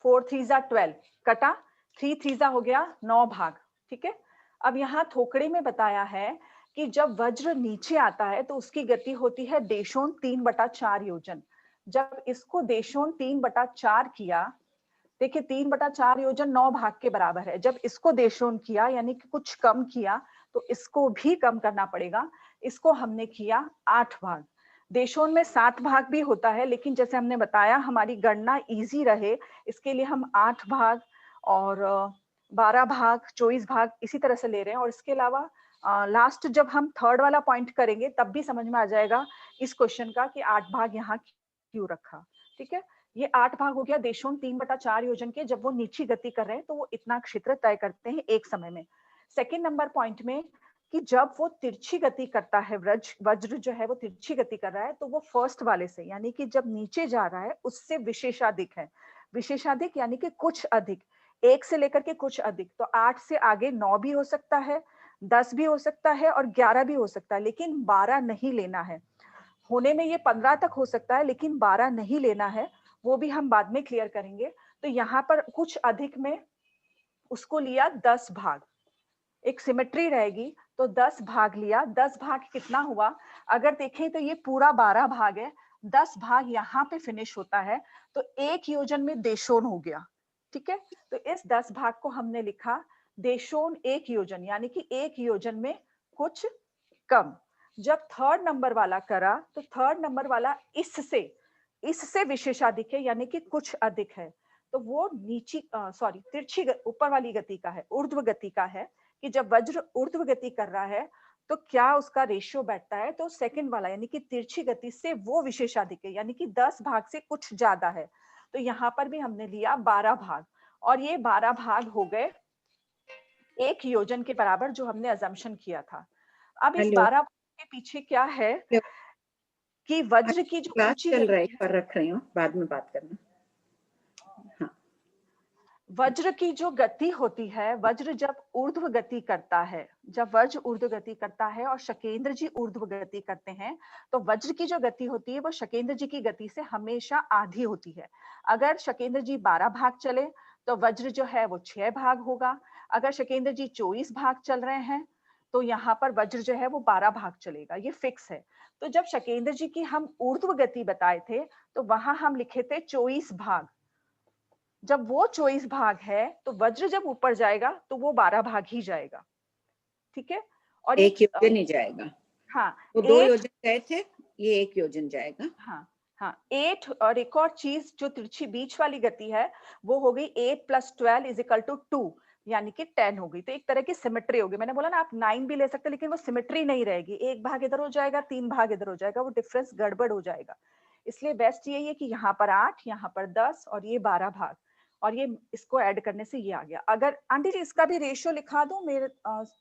4 3 12 कटा, 3 3 हो गया 9 भाग। ठीक है। अब यहाँ थोकड़े में बताया है कि जब वज्र नीचे आता है तो उसकी गति होती है देशोन 3/4 योजन। जब इसको देशोन 3/4 किया, देखिए 3/4 योजन 9 भाग के बराबर है। जब इसको देशोन किया, यानी कि कुछ कम किया, तो इसको भी कम करना पड़ेगा। इसको हमने किया 8 भाग। देशोन में 7 भाग भी होता है, लेकिन जैसे हमने बताया हमारी गणना इजी रहे इसके लिए हम 8 भाग और 12 भाग, 24 भाग इसी तरह से ले रहे हैं। और इसके अलावा लास्ट जब हम थर्ड वाला पॉइंट करेंगे तब भी समझ में आ जाएगा इस क्वेश्चन का कि 8 भाग यहाँ क्यों रखा। ठीक है। ये 8 भाग हो गया देशोन 3/4 योजन के। जब वो नीची गति कर रहे हैं तो वो इतना क्षेत्र तय करते हैं एक समय में। सेकेंड नंबर पॉइंट में कि जब वो तिरछी गति करता है, वज्र जो है वो तिरछी गति कर रहा है, तो वो फर्स्ट वाले से, यानी कि जब नीचे जा रहा है उससे विशेषाधिक है। विशेषाधिक यानी कि कुछ अधिक, 1 से लेकर के कुछ अधिक। तो 8 से आगे 9 भी हो सकता है, 10 भी हो सकता है और 11 भी हो सकता है, लेकिन 12 नहीं लेना है। होने में ये 15 तक हो सकता है, लेकिन 12 नहीं लेना है। वो भी हम बाद में क्लियर करेंगे। तो यहाँ पर कुछ अधिक में उसको लिया 10 भाग, एक सिमेट्री रहेगी तो 10 भाग लिया। 10 भाग कितना हुआ, अगर देखें तो ये पूरा 12 भाग है, 10 भाग यहाँ पे फिनिश होता है, तो एक योजन में देशोन हो गया। ठीक है, तो इस 10 भाग को हमने लिखा देशोन एक योजन, यानी कि एक योजन में कुछ कम। जब थर्ड नंबर वाला करा तो थर्ड नंबर वाला इससे विशेषाधिक है, यानी कि कुछ अधिक है, तो वो तिरछी ऊपर वाली गति का है, ऊर्ध्व गति का है, कि जब वज्र ऊर्ध्व गति कर रहा है तो क्या उसका रेशियो बैठता है, तो सेकंड वाला यानी कि तिरछी गति से वो विशेषाधिक है, यानी कि 10 भाग से कुछ ज्यादा है। तो यहाँ पर भी हमने लिया 12 भाग, और ये 12 भाग हो गए एक योजन के बराबर, जो हमने अजम्पशन किया था। अब इस 12 के पीछे क्या है कि वज्र की जो क्लास ऊंची चल रहा है, गति है, पर रख रही हूँ, बाद में बात करना। हाँ, वज्र की जो गति होती है, वज्र जब ऊर्ध्व गति करता है, जब वज्र ऊर्ध्व गति करता है और शकेंद्र जी ऊर्ध्व गति करते हैं, तो वज्र की जो गति होती है वो शकेंद्र जी की गति से हमेशा आधी होती है। अगर शकेंद्र जी 12 भाग चले तो वज्र जो है वो 6 भाग होगा। अगर शकेंद्र जी 24 भाग चल रहे हैं तो यहाँ पर वज्र जो है वो 12 भाग चलेगा, ये फिक्स है। तो जब शकेंद्र जी की हम ऊर्ध्व गति बताए थे तो वहां हम लिखे थे 24 भाग। जब वो 24 भाग है तो वज्र जब ऊपर जाएगा तो वो 12 भाग ही जाएगा। ठीक है, और एक योजन ही जाएगा। हाँ, वो 2 योजन गए थे, ये एक योजन जाएगा। हाँ हाँ, 8, और एक और चीज जो तिरछी बीच वाली गति है वो हो गई 8 + 12 = 2, यानी कि 10 हो गई। तो एक तरह की सिमेट्री होगी। मैंने बोला ना आप 9 भी ले सकते हैं, लेकिन वो सिमेट्री नहीं रहेगी, एक भाग इधर हो जाएगा, 3 भाग इधर हो जाएगा, वो डिफरेंस गड़बड़ हो जाएगा। इसलिए बेस्ट यही है कि यहाँ पर 8, यहाँ पर 10 और ये 12 भाग, और ये इसको ऐड करने से ये आ गया। अगर आंटी जी इसका भी रेशियो लिखा दूं, मेरे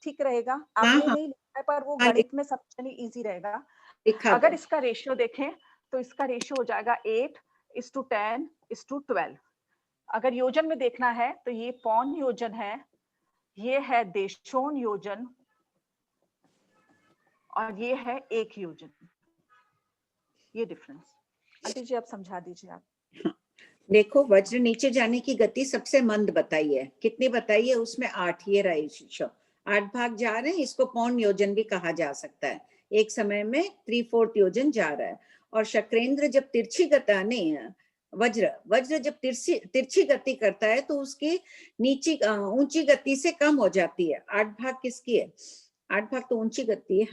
ठीक रहेगा? आपने नहीं लिखा है पर वो गणित में सबसे इजी रहेगा। अगर इसका रेशियो देखें तो इसका रेशियो हो जाएगा 8:10:12। अगर योजन में देखना है तो ये पौन योजन है, ये है देशोन योजन, और ये है एक योजन। ये डिफरेंस आंटी जी आप समझा दीजिए। आप देखो, वज्र नीचे जाने की गति सबसे मंद बताई है, कितनी बताई है? उसमें 8, ये रहा रेशियो, 8 भाग जा रहे हैं। इसको पौन योजन भी कहा जा सकता है, एक समय में 3/4 योजन जा रहा है। और शक्रेंद्र जब तिरछी गति नहीं, वज्र जब तिरछी गति करता है तो उसकी ऊंची गति से कम हो जाती है। 8 भाग किसकी है? 8 भाग तो ऊंची गति है,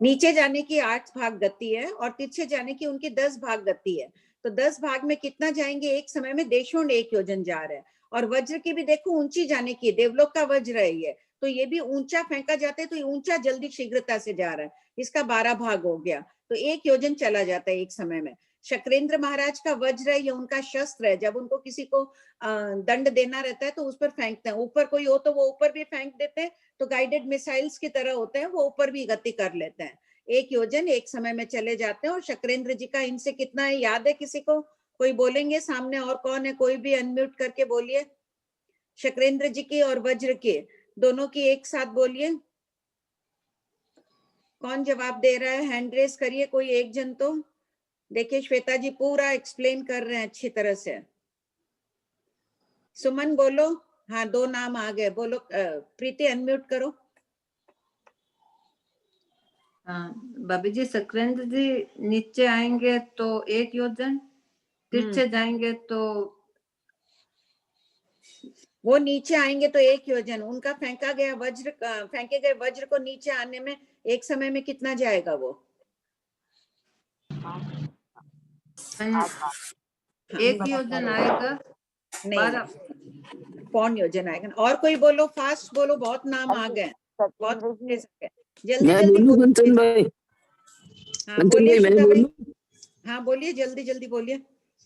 नीचे जाने की 8 भाग गति है, और तिरछे जाने की उनकी 10 भाग गति है। तो 10 भाग में कितना जाएंगे एक समय में? देशों एक योजन जा रहा है। और वज्र की भी देखो ऊंची जाने की, देवलोक का वज्र है ये, तो ये भी ऊंचा फेंका जाता है, तो ये ऊंचा जल्दी शीघ्रता से जा रहा है, इसका 12 भाग हो गया, तो 1 योजन चला जाता है एक समय में। शक्रेंद्र महाराज का वज्र है, ये उनका शस्त्र है, जब उनको किसी को दंड देना रहता है तो उस पर फेंकते हैं। ऊपर कोई हो तो वो ऊपर भी फेंक देते हैं, तो गाइडेड मिसाइल्स की तरह होते हैं, वो ऊपर भी गति कर लेते हैं। 1 योजन एक समय में चले जाते हैं। और शक्रेंद्र जी का इनसे कितना है याद है किसी को? कोई बोलेंगे सामने? और कौन है? कोई भी अनम्यूट करके बोलिए। शक्रेंद्र जी की और वज्र के दोनों की एक साथ बोलिए। कौन जवाब दे रहा है? हैंड रेस करिए कोई एक जन तो। देखिए श्वेता जी पूरा एक्सप्लेन कर रहे हैं अच्छी तरह से। सुमन बोलो। हाँ, 2 नाम आ गए, बोलो। प्रीति अनम्यूट करो। हाँ भाभी जी, शक्रेंद्र जी नीचे आएंगे तो 1 योजन, तिरछे जाएंगे तो वो नीचे आएंगे तो 1 योजन। उनका फेंके गए वज्र को नीचे आने में एक समय में कितना जाएगा? वो 1 योजन आएगा, नहीं, पौन योजन आएगा। और कोई बोलो, फास्ट बोलो, बहुत नाम आ गए, बहुत जल्दी जल्दी बोलिए। हाँ बोलिए, हाँ बोलिए, जल्दी जल्दी बोलिए।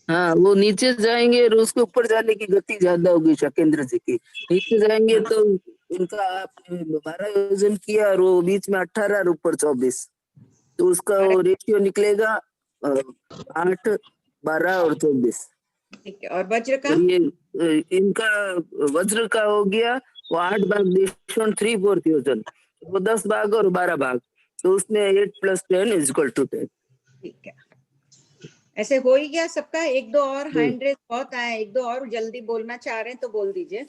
हाँ, वो नीचे जाएंगे और उसके ऊपर जाने की गति ज्यादा होगी शकेंद्र जी की। नीचे जाएंगे तो उनका आपने 12 योजन किया और वो बीच में 18 और ऊपर 24, तो उसका रेशियो निकलेगा 8, 12 और 24। ठीक है। और वज्र का? ये इनका वज्र का हो गया वो 8 भाग देशों 3/4 योजन, वो 10 भाग और 12 भाग, तो उसमें 8 + 10 = 10। ठीक है। ऐसे हो ही गया सबका? एक दो और हैंड रेज बहुत आए, एक दो और जल्दी बोलना चाह रहे हैं तो बोल दीजिए।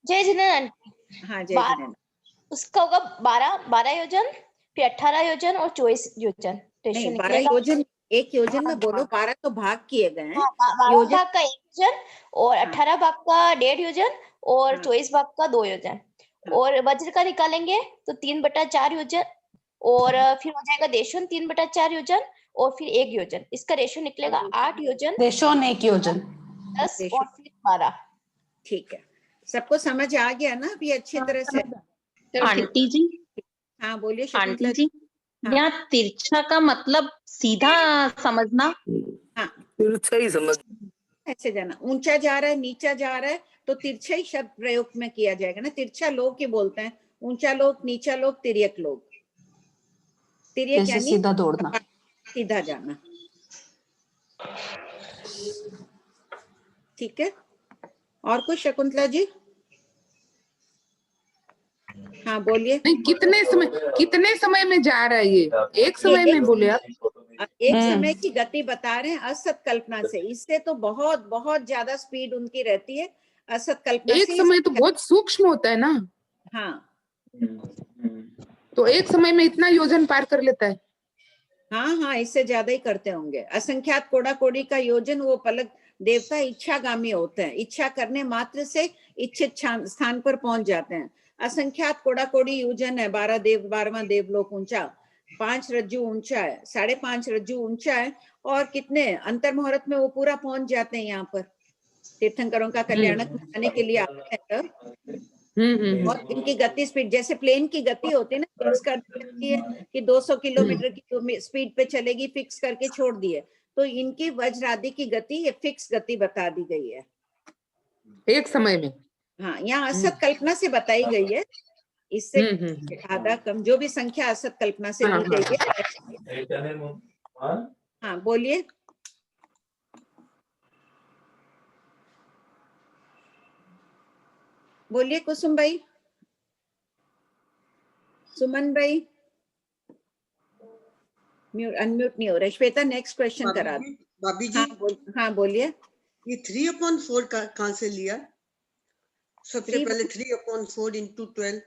जय जिनेंद्र। हाँ जय जिनेंद्र। उसका होगा 12 योजन, फिर 18 योजन और 24 योजन। नहीं 12 योजन, एक योजन में बोलो, 12 तो भाग किए गए हैं। 12 भाग का 1 योजन और 18 भाग का 1.5 योजन और 24 भाग का 2 योजन। और वज्र का निकालेंगे तो 3/4 योजन और फिर हो जाएगा देशोन 3/4 योजन और फिर 1 योजन। इसका रेशो निकलेगा 8 योजन, देशोन 1 योजन, 10 और फिर 12। ठीक है, सबको समझ आ गया ना अभी अच्छी तरह से? आंटी जी, हाँ बोलिए आंटी जी, यहाँ तिरछा का मतलब सीधा समझना? हाँ तिरछा ही समझ, ऐसे जाना, ऊंचा जा रहा है नीचा जा रहा है तो तिरछा ही शब्द प्रयोग में किया जाएगा ना। तिरछा लोक ही बोलते हैं, ऊंचा लोक, नीचा लोक, तिर्यक लोक। तिर्यक यानी सीधा दौड़ना, सीधा जाना। ठीक है, और कुछ शकुंतला जी? हाँ बोलिए। नहीं, कितने समय में जा रहा है ये? एक समय में बोले आप? एक समय की गति बता रहे हैं असत कल्पना से। इससे तो बहुत बहुत ज्यादा स्पीड उनकी रहती है असत कल्पना एक से। समय तो बहुत सूक्ष्म होता है ना। हाँ तो एक समय में इतना योजन पार कर लेता है? हाँ हाँ, इससे ज्यादा ही करते होंगे। असंख्यात कोड़ा कोड़ी का योजन, वो पलक देवता इच्छागामी होते हैं, इच्छा करने मात्र से इच्छित स्थान पर पहुंच जाते हैं। असंख्यात कोड़ा कोड़ी योजन है, 12वां देवलोक ऊंचा, 5 रज्जु ऊंचा है, 5.5 रज्जु ऊंचा है, और कितने अंतर मुहूर्त में वो पूरा पहुंच जाते हैं। यहाँ पर तीर्थंकरों का कल्याण करने के लिए आते हैं। और इनकी गति स्पीड जैसे प्लेन की गति होती है ना, फिक्स कर देती है कि 200 किलोमीटर की स्पीड पे चलेगी, फिक्स करके छोड़ दिए। तो इनकी वज्र आदि की गति ये फिक्स गति बता दी गई है एक समय में। हाँ, यहाँ असत कल्पना से बताई गई है, इससे आधा कम जो भी संख्या असत कल्पना से दी गई है। हाँ बोलिए। बोलिए कुसुम भाई, सुमन भाई। म्यूट अनम्यूट नहीं हो रहा। श्वेता नेक्स्ट क्वेश्चन करा दो। भाभी जी हाँ बोलिए। ये 3/4 कहाँ से लिया? सबसे पहले 3/4 into 12।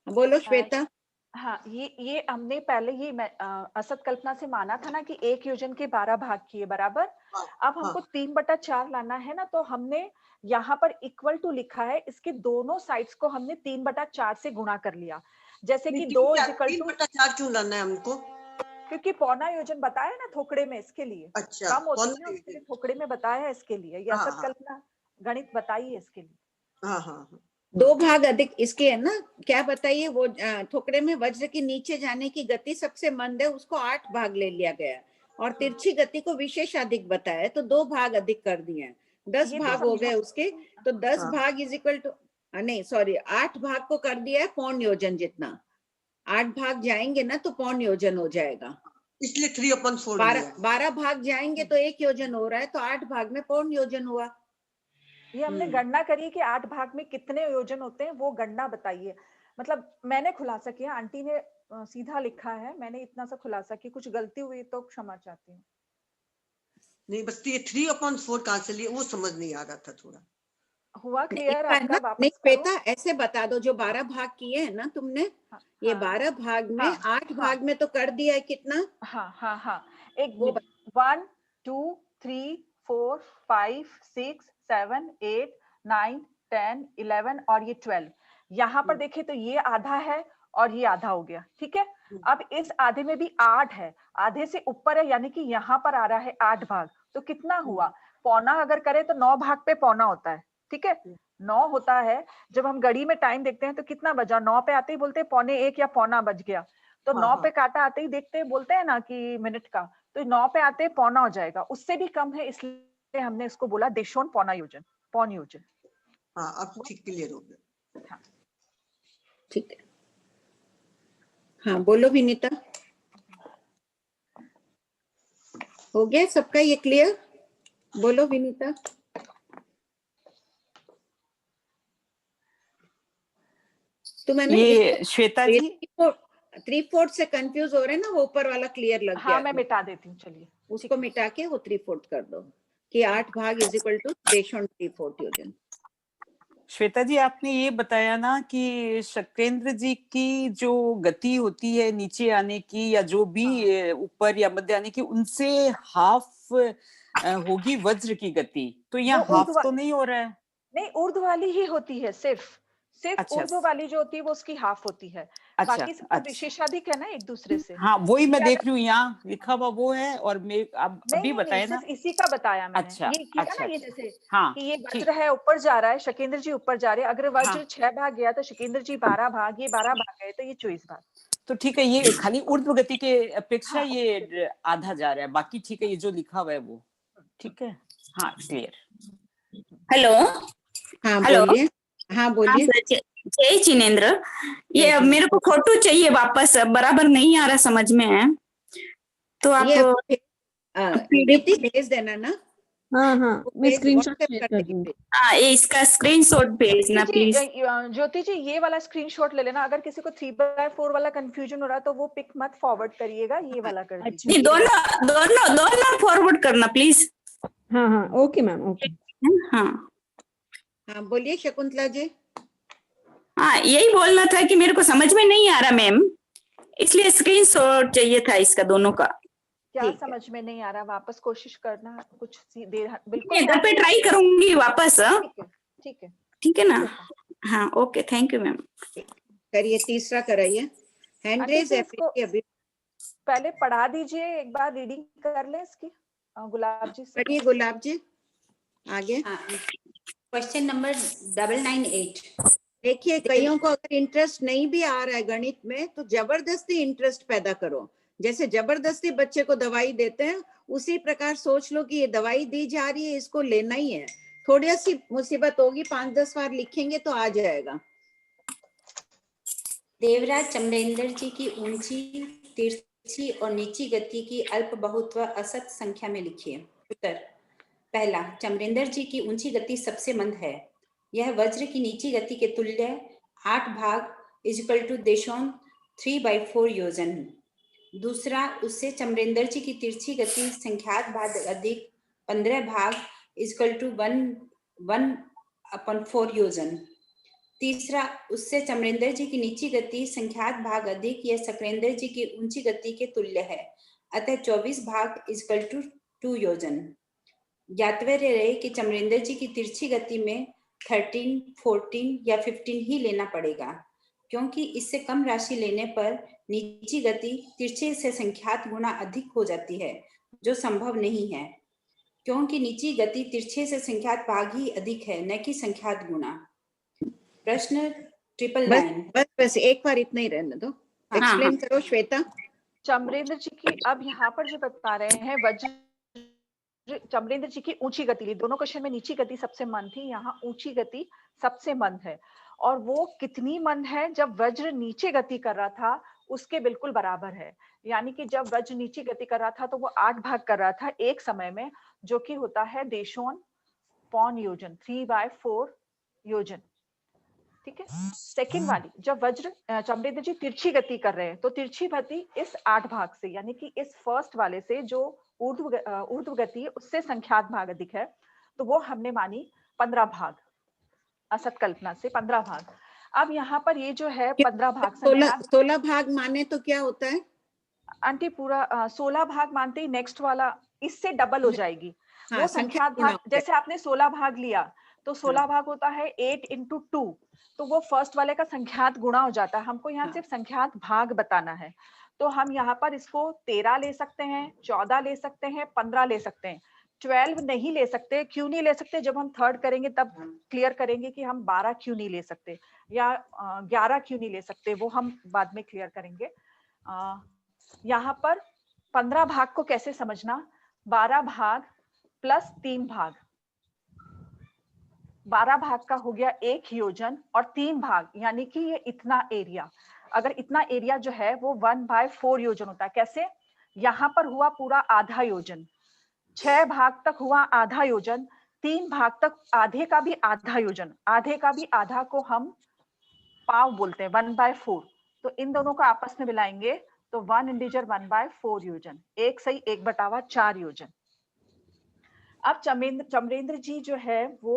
बोलो श्वेता। हाँ, ये हमने पहले ये असत कल्पना से माना था ना कि 1 योजन के 12 भाग किए बराबर। अब हमको 3/4 लाना है ना, तो हमने यहाँ पर इक्वल टू लिखा है, इसके दोनों साइड्स को हमने 3/4 से गुणा कर लिया। जैसे कि 2 3/4 क्यों लाना है हमको? क्योंकि पौना योजन बताया ना थोकड़े में, इसके लिए। अच्छा, कम होती है उसके लिए थोकड़े में बताया है, इसके लिए ये असत कल्पना गणित बताई है इसके लिए। हाँ हाँ, 2 भाग अधिक इसके है ना। क्या बताइए, वो थोकड़े में वज्र के नीचे जाने की गति सबसे मंद है, उसको 8 भाग ले लिया गया, और तिरछी गति को विशेष अधिक बताया तो 2 भाग अधिक कर दिए, 10 भाग हो गए उसके। तो 10 भाग इज इक्वल टू, नहीं सॉरी, 8 भाग को कर दिया है पौन योजन जितना। 8 भाग जाएंगे ना तो पौन योजन हो जाएगा, इसलिए 3/4। 12 भाग जाएंगे तो 1 योजन हो रहा है, तो 8 भाग में पौन योजन हुआ। ये हमने गणना करी कि 8 भाग में कितने योजन होते हैं, वो गणना बताइए। मतलब मैंने खुलासा किया, आंटी ने सीधा लिखा है, मैंने इतना सा खुलासा किया, कुछ गलती हुई तो क्षमा चाहती हूँ। नहीं, बस ये 3/4 कहाँ से लिए वो समझ नहीं आ रहा था। थोड़ा हुआ क्लियर आपका? वापस नहीं श्वेता, ऐसे बता दो, जो 12 भाग किए हैं ना तुमने, ये 12 भाग में 8 भाग में तो कर दिया है कितना? हाँ, एक 1 2 3 4 5 6 7 8 9 10 11 और ये 12। यहाँ पर देखे तो ये आधा है और ये आधा हो गया, ठीक है। अब इस आधे में भी 8 है, आधे से ऊपर है, यानी कि यहाँ पर आ रहा है 8 भाग। तो कितना हुआ? पौना अगर करे तो 9 भाग पे पौना होता है, ठीक है, 9 होता है। जब हम घड़ी में टाइम देखते हैं तो कितना बजा, 9 पे आते ही बोलते हैं 9:45 या पौना बज गया। तो 9 पे काटा आते ही देखते हैं, बोलते हैं ना कि मिनट का, तो 9 पे आते हैं पौना हो जाएगा, उससे भी कम है, इसलिए हमने इसको बोला देशोन पौना योजन, पौन योजन। हाँ, अब ठीक क्लियर हो गया। हाँ ठीक है। हाँ बोलो विनीता, हो गया सबका ये क्लियर? बोलो विनीता। तो मैंने ये श्वेता जी 3/4 से कंफ्यूज हो रहे हैं ना, वो ऊपर वाला क्लियर लग हाँ, गया। मैं मिटा देती हूँ, चलिए उसको मिटा के वो 3/4 कर दो कि 8 भाग इज इक्वल टू देशों 3/4 योजन। श्वेता जी, आपने ये बताया ना कि शक्रेंद्र जी की जो गति होती है नीचे आने की या जो भी ऊपर या मध्य आने की, उनसे हाफ होगी वज्र की गति, तो यहाँ वो हाफ तो नहीं हो रहा है। नहीं, ऊर्ध्व वाली ही होती है, सिर्फ अच्छा, ऊर्ध्व वाली जो होती है वो उसकी हाफ होती है। अच्छा, बाकी सब तो अच्छा। विशेषाधिक है ना एक दूसरे से। हाँ, वही मैं क्या देख रही हूँ, यहाँ लिखा हुआ वो है, और मैं अभी नहीं, बताया ना। सिर्फ इसी का बताया मैंने। अच्छा, ये किया अच्छा, ना, ये अच्छा। जैसे हाँ, कि ये ठीक। वज्र है ऊपर जा रहा है, शकेंद्र जी ऊपर जा रहे हैं। अगर वज्र हाँ। 6 भाग गया तो शकेंद्र जी 12 भाग, ये 12 भाग गए तो ये 24 भाग। तो ठीक है, ये खाली ऊर्ध्व गति के अपेक्षा हाँ, ये आधा जा रहा है, बाकी ठीक है, ये जो लिखा हुआ है वो ठीक है। हाँ, क्लियर। हेलो। हाँ, हेलो। बोलिए। हाँ, बोलिए। सर, जय जिनेंद्र। ये अब मेरे को फोटो चाहिए वापस, अब बराबर नहीं आ रहा समझ में, तो आप दीप्ति भेज देना ना। हाँ हाँ, मैं स्क्रीनशॉट शेयर कर दूंगी। हाँ, ये इसका स्क्रीनशॉट भेजना प्लीज। ज्योति जी, ये वाला स्क्रीनशॉट ले लेना। अगर किसी को 3/4 वाला कंफ्यूजन हो रहा है तो वो पिक मत फॉरवर्ड करिएगा, ये वाला कर दीजिए। नहीं, दोनों दोनों दोनों फॉरवर्ड करना प्लीज। हाँ हाँ, ओके मैम, ओके। हाँ हाँ, बोलिए शकुंतला जी। हाँ, यही बोलना था कि मेरे को समझ में नहीं आ रहा मैम, इसलिए स्क्रीनशॉट चाहिए था इसका, दोनों का। क्या समझ में नहीं आ रहा, वापस कोशिश करना कुछ देर, बिल्कुल घर पे ट्राई करूंगी वापस। ठीक है, ठीक है ना। हाँ, ओके, थैंक यू मैम। करिए, तीसरा कराइए। हैंड रेज है अभी। पहले पढ़ा दीजिए, एक बार रीडिंग कर लें इसकी गुलाब जी से। पढ़िए गुलाब जी, आगे। Question number 998। देखिए, कईयों को अगर इंटरेस्ट नहीं भी आ रहा है गणित में, तो जबरदस्ती इंटरेस्ट पैदा करो। जैसे जबरदस्ती बच्चे को दवाई देते हैं, उसी प्रकार सोच लो कि ये दवाई दी जा रही है, इसको लेना ही है। थोड़ी सी मुसीबत होगी, 5-10 बार लिखेंगे तो आ जाएगा। देवराज चमरेंद्र जी की ऊंची, तिरछी और नीची गति की अल्प बहुत व असत संख्या में लिखिए। उत्तर। पहला, चमरेंद्र जी की ऊंची गति सबसे मंद है। यह वज्र की नीची गति के तुल्य 8 भाग इक्वल टू देशों 3/4 योजन। दूसरा, उससे चमरेंद्र जी की तिरछी गति संख्यात भाग अधिक 15 भाग इक्वल टू 1/4 योजन। तीसरा, उससे चमरेंद्र जी की नीची गति संख्यात भाग अधिक या शक्रेंद्र जी की ऊंची गति के तुल्य है, अतः 24 भाग इक्वल टू 2 योजन। ज्ञातव्य रहे कि चमरेंद्र जी की तिरछी गति में 13, 14 या 15 ही लेना पड़ेगा, क्योंकि इससे कम राशि लेने पर नीची गति तिरछे से संख्यात गुना अधिक हो जाती है, जो संभव नहीं है, क्योंकि नीची गति तिरछे से संख्यात भाग ही अधिक है, न कि संख्यात गुना। प्रश्न 999। बस एक बार इतना ही रहने दो। एक्सप्लेन करो श्वेता। चमरेंद्र जी की अब यहाँ पर जो बता रहे हैं, वज्र चमरेंद्र जी की ऊंची गति, दोनों क्वेश्चन में नीची गति सबसे मंद थी, यहाँ ऊंची गति सबसे मंद है। और वो कितनी मंद है? जब वज्र नीचे गति कर रहा था उसके बिल्कुल बराबर है। यानी कि जब वज्र नीचे गति कर रहा था तो वो 8 भाग कर रहा था एक समय में, जो कि होता है देशों पौन योजन, 3/4 योजन। ठीक है। सेकंड वाली, जब वज्र चमरेंद्र जी तिरछी गति कर रहे हैं तो तिरछी गति इस 8 भाग से, यानी कि इस फर्स्ट वाले से जो ऊर्ध्व गति है उससे संख्यात भाग अधिक है, तो वो हमने मानी 15 भाग, असत कल्पना से 15 भाग। अब यहाँ पर ये जो है 15 भाग 16 भाग माने तो क्या होता है आंटी? पूरा 16 भाग मानते ही नेक्स्ट वाला इससे डबल हो जाएगी। हाँ, वो संख्यात भाग, जैसे आपने 16 भाग लिया तो 16 भाग होता है 8 × 2, तो वो फर्स्ट वाले का संख्यात गुणा हो जाता है। हमको यहाँ सिर्फ संख्यात भाग बताना है, तो हम यहाँ पर इसको 13 ले सकते हैं, 14 ले सकते हैं, 15 ले सकते हैं, 12 नहीं ले सकते। क्यों नहीं ले सकते? जब हम थर्ड करेंगे तब क्लियर करेंगे कि हम 12 क्यों नहीं ले सकते या 11 क्यों नहीं ले सकते, वो हम बाद में क्लियर करेंगे। यहाँ पर 15 भाग को कैसे समझना? 12 भाग प्लस 3 भाग, 12 भाग का हो गया 1 योजन, और 3 भाग यानी कि ये इतना एरिया। अगर इतना एरिया जो है वो 1/4 योजन होता है। कैसे? यहाँ पर हुआ पूरा आधा योजन, 6 भाग तक हुआ आधा योजन, 3 भाग तक आधे का भी आधा योजन, आधे का भी आधा को हम पाव बोलते हैं, 1/4। तो इन दोनों को आपस में मिलाएंगे तो 1 इंटीजर 1/4 योजन, 1 सही 1/4 योजन। अब चमरेंद्र जी जो है वो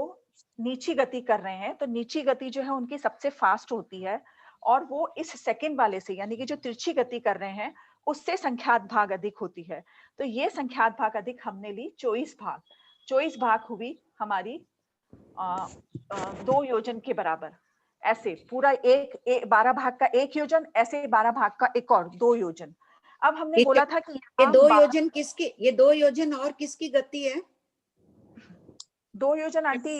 नीची गति कर रहे हैं, तो नीची गति जो है उनकी सबसे फास्ट होती है और वो इस सेकंड वाले से यानी कि जो तिरछी गति कर रहे हैं उससे संख्यात भाग अधिक होती है। तो ये संख्यात भाग अधिक हमने ली 24 भाग हुई हमारी 2 योजन के बराबर। ऐसे पूरा 12 भाग का 1 योजन, ऐसे 12 भाग का एक और 2 योजन। अब हमने बोला था कि ये 2 योजन किसकी, ये 2 योजन और किसकी गति है? 2 योजन आंटी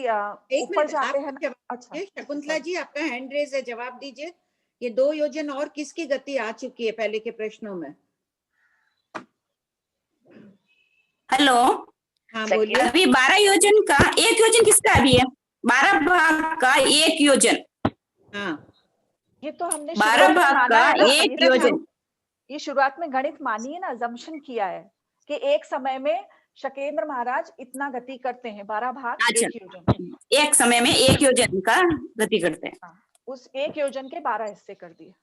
ऊपर जाते हैं ना। अच्छा शकुंतला जी आपका हैंड रेज है, जवाब दीजिए। ये 2 योजन और किसकी गति आ चुकी है पहले के प्रश्नों में? हेलो, हाँ बोलिए। अभी 12 योजन का 1 योजन किसका अभी है? 12 भाग का 1 योजन। हाँ ये तो हमने 12 भाग का 1 योजन। ये शुरुआत में गणित मानी है ना, अजम्पशन किया है कि एक समय में शकेंद्र महाराज इतना गति करते हैं, 12 भाग 1 योजन। एक समय में 1 योजन का गति करते हैं। उस 1 योजन के 12 हिस्से कर दिए।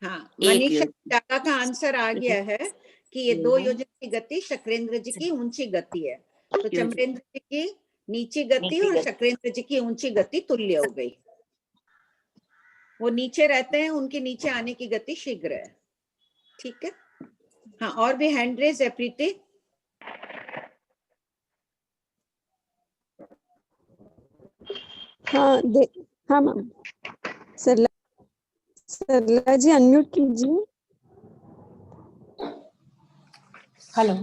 हाँ, मनीषा टाका का आंसर आ गया है कि ये 2 योजन की गति शक्रेंद्र जी की ऊंची गति है। तो चमरेंद्र जी की नीची गति और शक्रेंद्र जी की ऊंची गति तुल्य हो गई। वो नीचे रहते हैं, उनके नीचे आने की गति शीघ्र है। ठीक है। हाँ, और भी हैंड रेज है प्रीति। हाँ हाँ मैम। सरला जी अनम्यूट कीजिए। हेलो।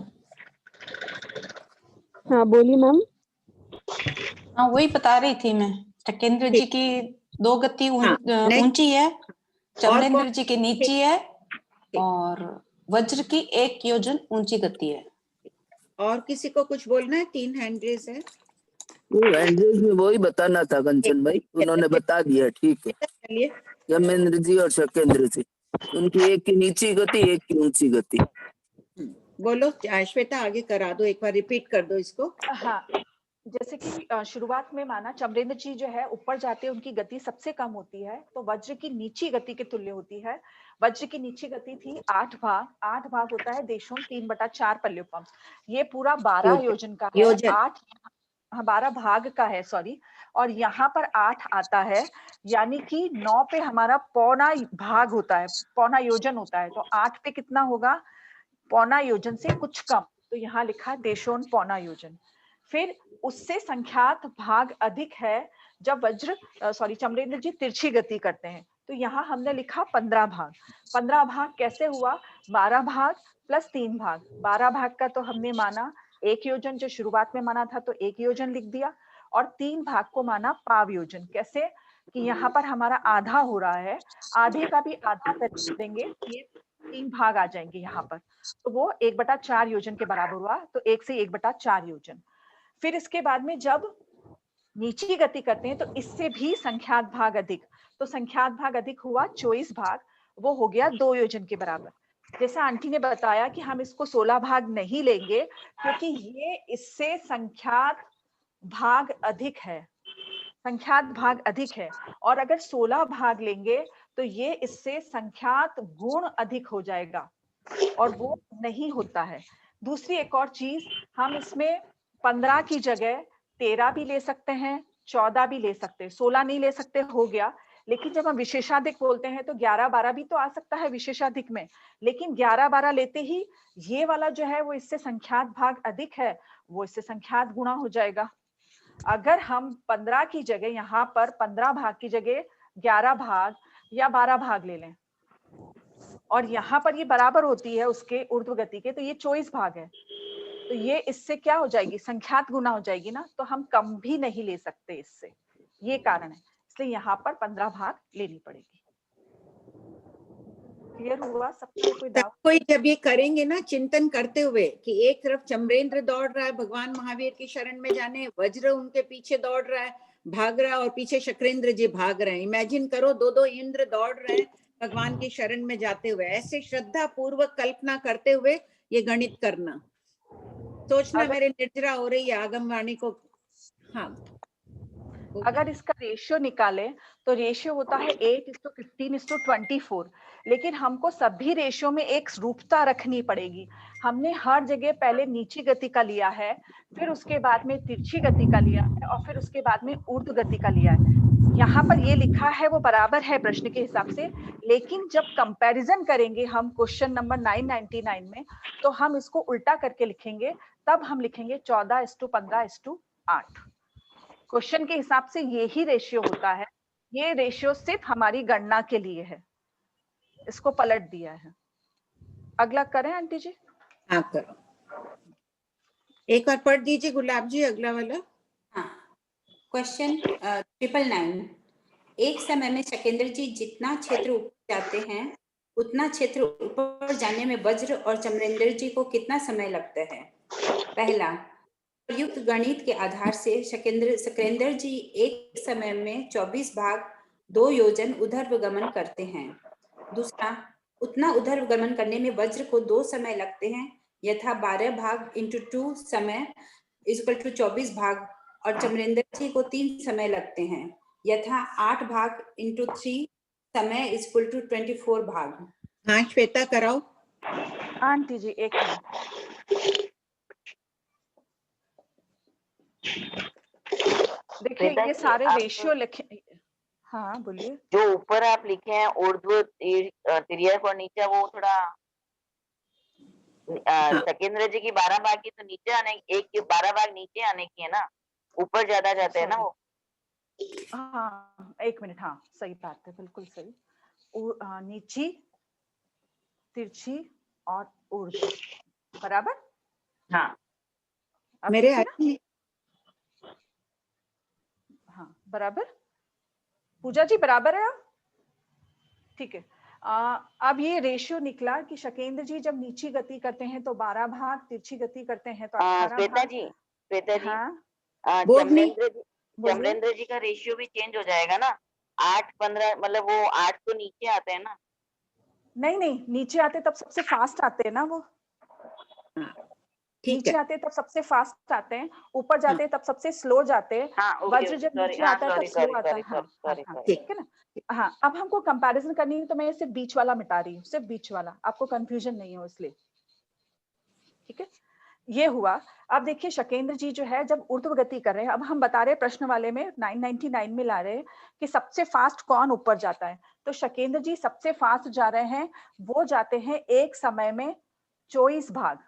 हाँ बोलिए मैम। हाँ वही बता रही थी मैं, शकेंद्र जी की 2 गति ऊंची है, चमरेंद्र जी की नीची है और वज्र की 1 योजन ऊंची गति है। और किसी को कुछ बोलना है? 3 हैंड रेज है। हैंड रेज में वही बताना था कंचन भाई, उन्होंने बता दिया। ठीक है, चलिए। चमरेंद्र जी और शकेंद्र जी, उनकी एक की नीची गति, एक की ऊंची गति। बोलो श्वेता, आगे करा दो, एक बार रिपीट कर दो इसको। हाँ, जैसे कि शुरुआत में माना चमरेंद्र जी जो है ऊपर जाते उनकी गति सबसे कम होती है, तो वज्र की नीची गति के तुल्य होती है। वज्र की नीची गति थी 8 भाग होता है देशों 3/4 पल्योपम। ये पूरा 12 योजन का है। 12 भाग का है, सॉरी। और यहाँ पर 8 आता है, यानी कि 9 पे हमारा पौना भाग होता है, पौना योजन होता है। तो 8 पे कितना होगा? पौना योजन से कुछ कम। तो यहाँ लिखा देशों पौना योजन। फिर उससे संख्यात भाग अधिक है जब चमरेंद्र जी तिरछी गति करते हैं। तो यहाँ हमने लिखा 15 भाग। 15 भाग कैसे हुआ? 12 भाग प्लस 3 भाग। 12 भाग का तो हमने माना 1 योजन, जो शुरुआत में माना था तो 1 योजन लिख दिया, और 3 भाग को माना पाव योजन। कैसे कि यहाँ पर हमारा आधा हो रहा है, आधे का भी आधा कर देंगे, ये 3 भाग आ जाएंगे यहाँ पर। तो वो 1/4 योजन के बराबर हुआ। तो 1 से 1/4 योजन। फिर इसके बाद में जब नीची गति करते हैं तो इससे भी संख्यात भाग अधिक। तो संख्यात भाग अधिक हुआ 24 भाग, वो हो गया 2 योजन के बराबर। जैसे आंटी ने बताया कि हम इसको 16 भाग नहीं लेंगे क्योंकि ये इससे संख्यात भाग अधिक है, संख्यात भाग अधिक है। और अगर 16 भाग लेंगे तो ये इससे संख्यात गुण अधिक हो जाएगा, और वो नहीं होता है। दूसरी एक और चीज, हम इसमें 15 की जगह 13 भी ले सकते हैं, 14 भी ले सकते हैं, 16 नहीं ले सकते, हो गया। लेकिन जब हम विशेषाधिक बोलते हैं तो 11-12 भी तो आ सकता है विशेषाधिक में, लेकिन 11-12 लेते ही ये वाला जो है वो इससे संख्यात भाग अधिक है, वो इससे संख्यात गुणा हो जाएगा। अगर हम 15 की जगह यहाँ पर 15 भाग की जगह 11 भाग या 12 भाग ले लें, और यहाँ पर ये बराबर होती है उसके ऊर्ध्व गति के, तो ये 24 भाग है। तो ये इससे क्या हो जाएगी? संख्यात गुना हो जाएगी ना, तो हम कम भी नहीं ले सकते इससे, ये कारण है। इसलिए यहाँ पर 15 भाग लेनी पड़ेगी। क्लियर हुआ सबको? कोई जब ये करेंगे ना चिंतन करते हुए कि एक तरफ चमरेंद्र दौड़ रहा है भगवान महावीर की शरण में जाने, वज्र उनके पीछे दौड़ रहा है, भाग रहा है, और पीछे शक्रेंद्र जी भाग रहे हैं। इमेजिन करो 2-2 इंद्र दौड़ रहे हैं भगवान की शरण में जाते हुए। ऐसे श्रद्धा पूर्वक कल्पना करते हुए ये गणित करना। सोचना मेरे निर्जरा हो रही है आगमवाणी को। हाँ, अगर इसका रेशियो निकाले तो रेशियो होता है 8:15:24, लेकिन हमको सभी रेशियो में एक रूपता रखनी पड़ेगी। हमने हर जगह पहले नीची गति का लिया है, फिर उसके बाद में तिरछी गति का लिया है और फिर उसके बाद में ऊर्ध्व गति का लिया है। यहाँ पर ये लिखा है वो बराबर है प्रश्न के हिसाब से, लेकिन जब कंपैरिजन करेंगे हम क्वेश्चन नंबर 999 में, तो हम इसको उल्टा करके लिखेंगे। तब हम लिखेंगे 14:15:8। क्वेश्चन के हिसाब से यही रेशियो होता है। ये रेशियो सिर्फ हमारी गणना के लिए है, इसको पलट दिया है। अगला करें आंटी जी? हाँ करो, एक बार पढ़ दीजिए गुलाब जी अगला वाला। हाँ, क्वेश्चन 999। एक समय में शकेंद्र जी जितना क्षेत्र ऊपर जाते हैं उतना क्षेत्र ऊपर जाने में वज्र और चमरेंद्र जी को कितना समय लगता है? पहला, प्रयुक्त गणित के आधार से शकेंद्र जी एक समय में 24 भाग 2 योजन ऊर्ध्वगमन करते हैं। दूसरा, उतना ऊर्ध्वगमन करने में वज्र को 2 समय लगते हैं, यथा 12 भाग × 2 समय = 24 भाग, और चमरेंद्र जी को 3 समय लगते हैं, यथा 8 भाग × 3 समय = 24 भाग। हाँ श्वेता कराओ। आंटी जी एक मिनट, देखिए ये सारे रेशियो लिखे। हाँ बोलिए। जो ऊपर आप लिखे हैं ऊर्ध्व तिर्यक और नीचे, वो थोड़ा शकेंद्र जी की 12 भाग की तो नीचे आने, एक की 12 भाग नीचे आने की है ना, ऊपर ज्यादा जाते हैं ना वो। हाँ एक मिनट, हाँ सही बात है, बिल्कुल सही। नीची, तिरछी और ऊर्ध्व, बराबर। हाँ मेरे हाँ बराबर। पूजा जी बराबर है आप? ठीक है। अब ये रेशियो निकला कि शकेंद्र जी जब नीची गति करते हैं तो 12 भाग, तिरछी गति करते हैं तो 18 श्वेता भाग। जी हाँ चमरेंद्र जी का रेशियो भी चेंज हो जाएगा ना, 8-15, मतलब वो 8 तो नीचे आते हैं ना। नहीं नहीं, नीचे आते तब सबसे फास्ट आते हैं ना वो। नीचे आते तब सबसे फास्ट आते हैं, ऊपर जाते हैं तब सबसे स्लो जाते हैं। वज्र जब नीचे आता है तब स्लो आता है। हाँ ठीक है ना। हाँ अब हमको कंपैरिजन करनी है तो मैं सिर्फ बीच वाला मिटा रही हूँ, सिर्फ बीच वाला, आपको कंफ्यूजन नहीं हो इसलिए। ठीक है, ये हुआ। अब देखिए शकेंद्र जी जो है जब ऊर्ध्व गति कर रहे हैं, अब हम बता रहे हैं प्रश्न वाले में 999 में ला रहे हैं कि सबसे फास्ट कौन ऊपर जाता है। तो शकेंद्र जी सबसे फास्ट जा रहे हैं, वो जाते हैं एक समय में 24 भाग,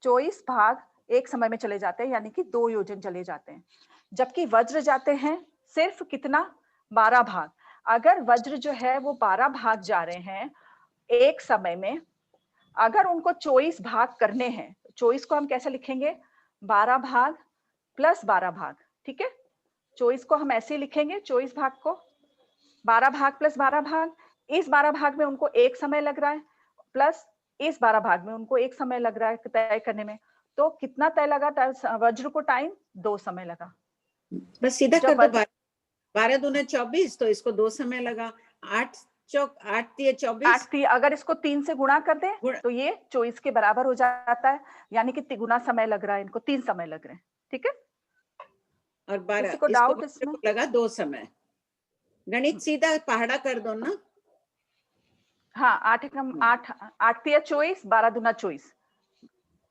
24 भाग एक समय में चले जाते हैं, यानी कि 2 योजन चले जाते हैं। जबकि वज्र जाते हैं सिर्फ कितना, 12 भाग। अगर वज्र जो है वो 12 भाग जा रहे हैं एक समय में, अगर उनको 24 भाग करने हैं, 24 को हम कैसे लिखेंगे, 12 भाग प्लस 12 भाग। ठीक है, 24 को हम ऐसे लिखेंगे, 24 भाग को 12 भाग प्लस 12 भाग। इस 12 भाग में उनको एक समय लग रहा है, प्लस इस 12 भाग में उनको एक समय लग रहा है तय करने में। तो कितना तय लगा वज्र को टाइम, 2 समय लगा। बस सीधा कर दो, 12 दूना 24, तो इसको 2 समय लगा। 8 चौक 8 तिया 24, अगर इसको 3 से गुणा कर दे तो ये 24 के बराबर हो जाता है, यानी कि तिगुना समय लग रहा है, इनको 3 समय लग रहे हैं। ठीक है, और 12 को डाउट इसमें लगा 2 समय। गणित सीधा पहाड़ा कर दो ना। हाँ 8 तिया 24, 12 दूना 24,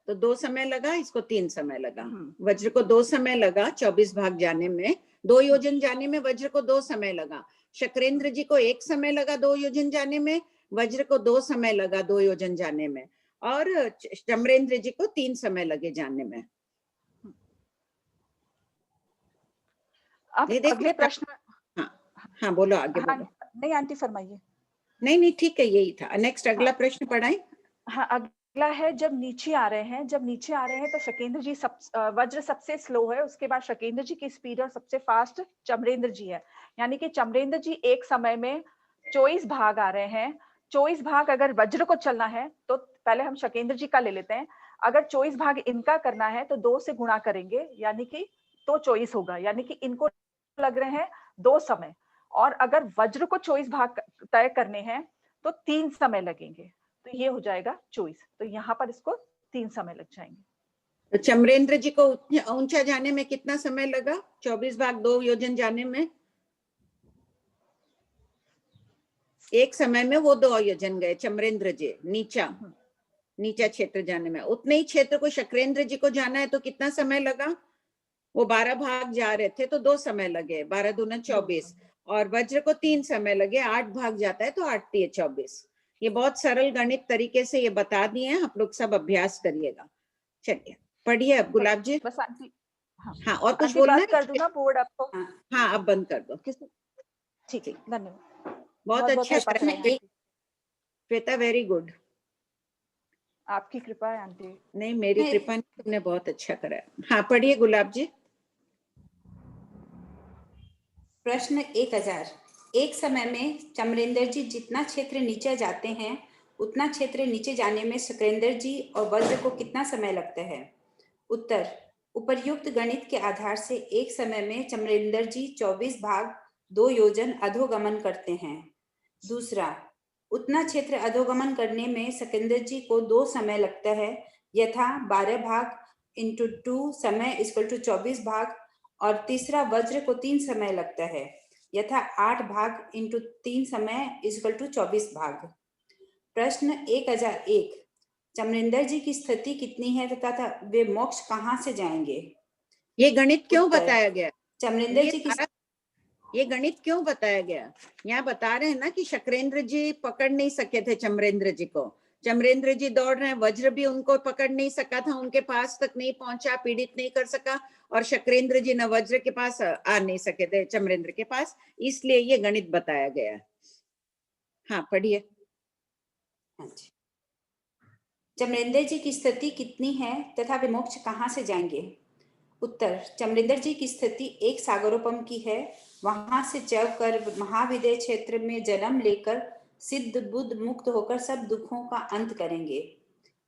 तो 2 समय लगा, इसको 3 समय लगा। वज्र को 2 समय लगा 24 भाग जाने में, 2 योजन जाने में वज्र को 2 समय लगा। शक्रेंद्र जी को 1 समय लगा 2 योजन जाने में, वज्र को 2 समय लगा 2 योजन जाने में, और चमरेंद्र जी को 3 समय लगे जाने में। अब अगले प्रश्न। हाँ बोलो आगे बोलो। नहीं आंटी फरमाइए। नहीं ठीक है, यही था। नेक्स्ट अगला प्रश्न पढ़ाएं। हाँ अगला है, जब नीचे आ रहे हैं, तो शकेंद्र जी वज्र सबसे स्लो है, उसके बाद शकेंद्र जी की स्पीड और सबसे फास्ट चमरेंद्र जी है। यानी कि चमरेंद्र जी एक समय में 24 भाग आ रहे हैं। 24 भाग अगर वज्र को चलना है तो पहले हम शकेंद्र जी का ले लेते हैं। अगर 24 भाग इनका करना है तो 2 से गुणा करेंगे, यानी कि तो 24 होगा, यानी कि इनको लग रहे हैं 2 समय। और अगर वज्र को 24 भाग तय करने हैं तो 3 समय लगेंगे, तो ये हो जाएगा 24। तो यहाँ पर इसको 3 समय लग जाएंगे। तो चमरेंद्र जी को ऊंचा जाने में कितना समय लगा? 24 भाग 2 योजन जाने में? एक समय में वो 2 योजन गए चमरेंद्र जी नीचा क्षेत्र जाने में। उतने ही क्षेत्र को शक्रेंद्र जी को जाना है तो कितना समय लगा? वो 12 भाग जा रहे थे तो 2 समय लगे, 12 दूना 24, और वज्र को 3 समय लगे, 8 भाग जाता है तो 8 3 24। ये बहुत सरल गणित तरीके से ये बता दिए हैं, आप लोग सब अभ्यास करिएगा। चलिए पढ़िए अब गुलाब जी। बस आंटी, हाँ और कुछ आंटी बोलना बात कर दूं ना बोर्ड आपको? हाँ अब बंद कर दो। ठीक है, धन्यवाद। बहुत अच्छा कृपा प्रश्न करेंगे। है श्वेता, वेरी गुड। आपकी कृपा है आंटी। नहीं मेरी कृपा नहीं, तुमने बहुत अच्छा करा। हाँ पढ़िए गुलाब जी। प्रश्न 1000। एक समय में चमरेंद्र जी जितना क्षेत्र नीचे जाते हैं उतना क्षेत्र नीचे जाने में शक्रेंद्र जी और वज्र को कितना समय लगता है? उत्तर, उपर्युक्त गणित के आधार से एक समय में चमरेंद्र जी 24 भाग 2 योजन अधोगमन करते हैं। दूसरा, उतना क्षेत्र अधोगमन करने में शक्रेंद्र जी को 2 समय लगता है, यथा 12 भाग इंटू 2 समय इक्वल टू 24 भाग, और तीसरा वज्र को 3 समय लगता है, यथा 8 भाग इंटू 3 समय इक्वल टू 24 भाग। प्रश्न 1001। चमरेंद्र जी की स्थिति कितनी है तथा वे मोक्ष कहाँ से जाएंगे? ये गणित क्यों उत्तर, बताया गया? चमरेंद्र जी की ये गणित क्यों बताया गया? यहाँ बता रहे हैं ना कि शक्रेंद्र जी पकड़ नहीं सके थे चमरेंद्र जी को। चमरेंद्र जी दौड़ रहे हैं, वज्र भी उनको पकड़ नहीं सका था, उनके पास तक नहीं पहुंचा, पीड़ित नहीं कर सका, और शक्रेंद्र जी न वज्र के पास आ नहीं सके थे चमरेंद्र के पास, इसलिए ये गणित बताया गया। हाँ पढ़िए। चमरेंद्र जी की स्थिति कितनी है तथा वे मोक्ष कहाँ से जाएंगे? उत्तर, चमरेंद्र जी की स्थिति एक सागरोपम की है। वहां से चव कर महाविदय क्षेत्र में जन्म लेकर सिद्ध बुद्ध मुक्त होकर सब दुखों का अंत करेंगे।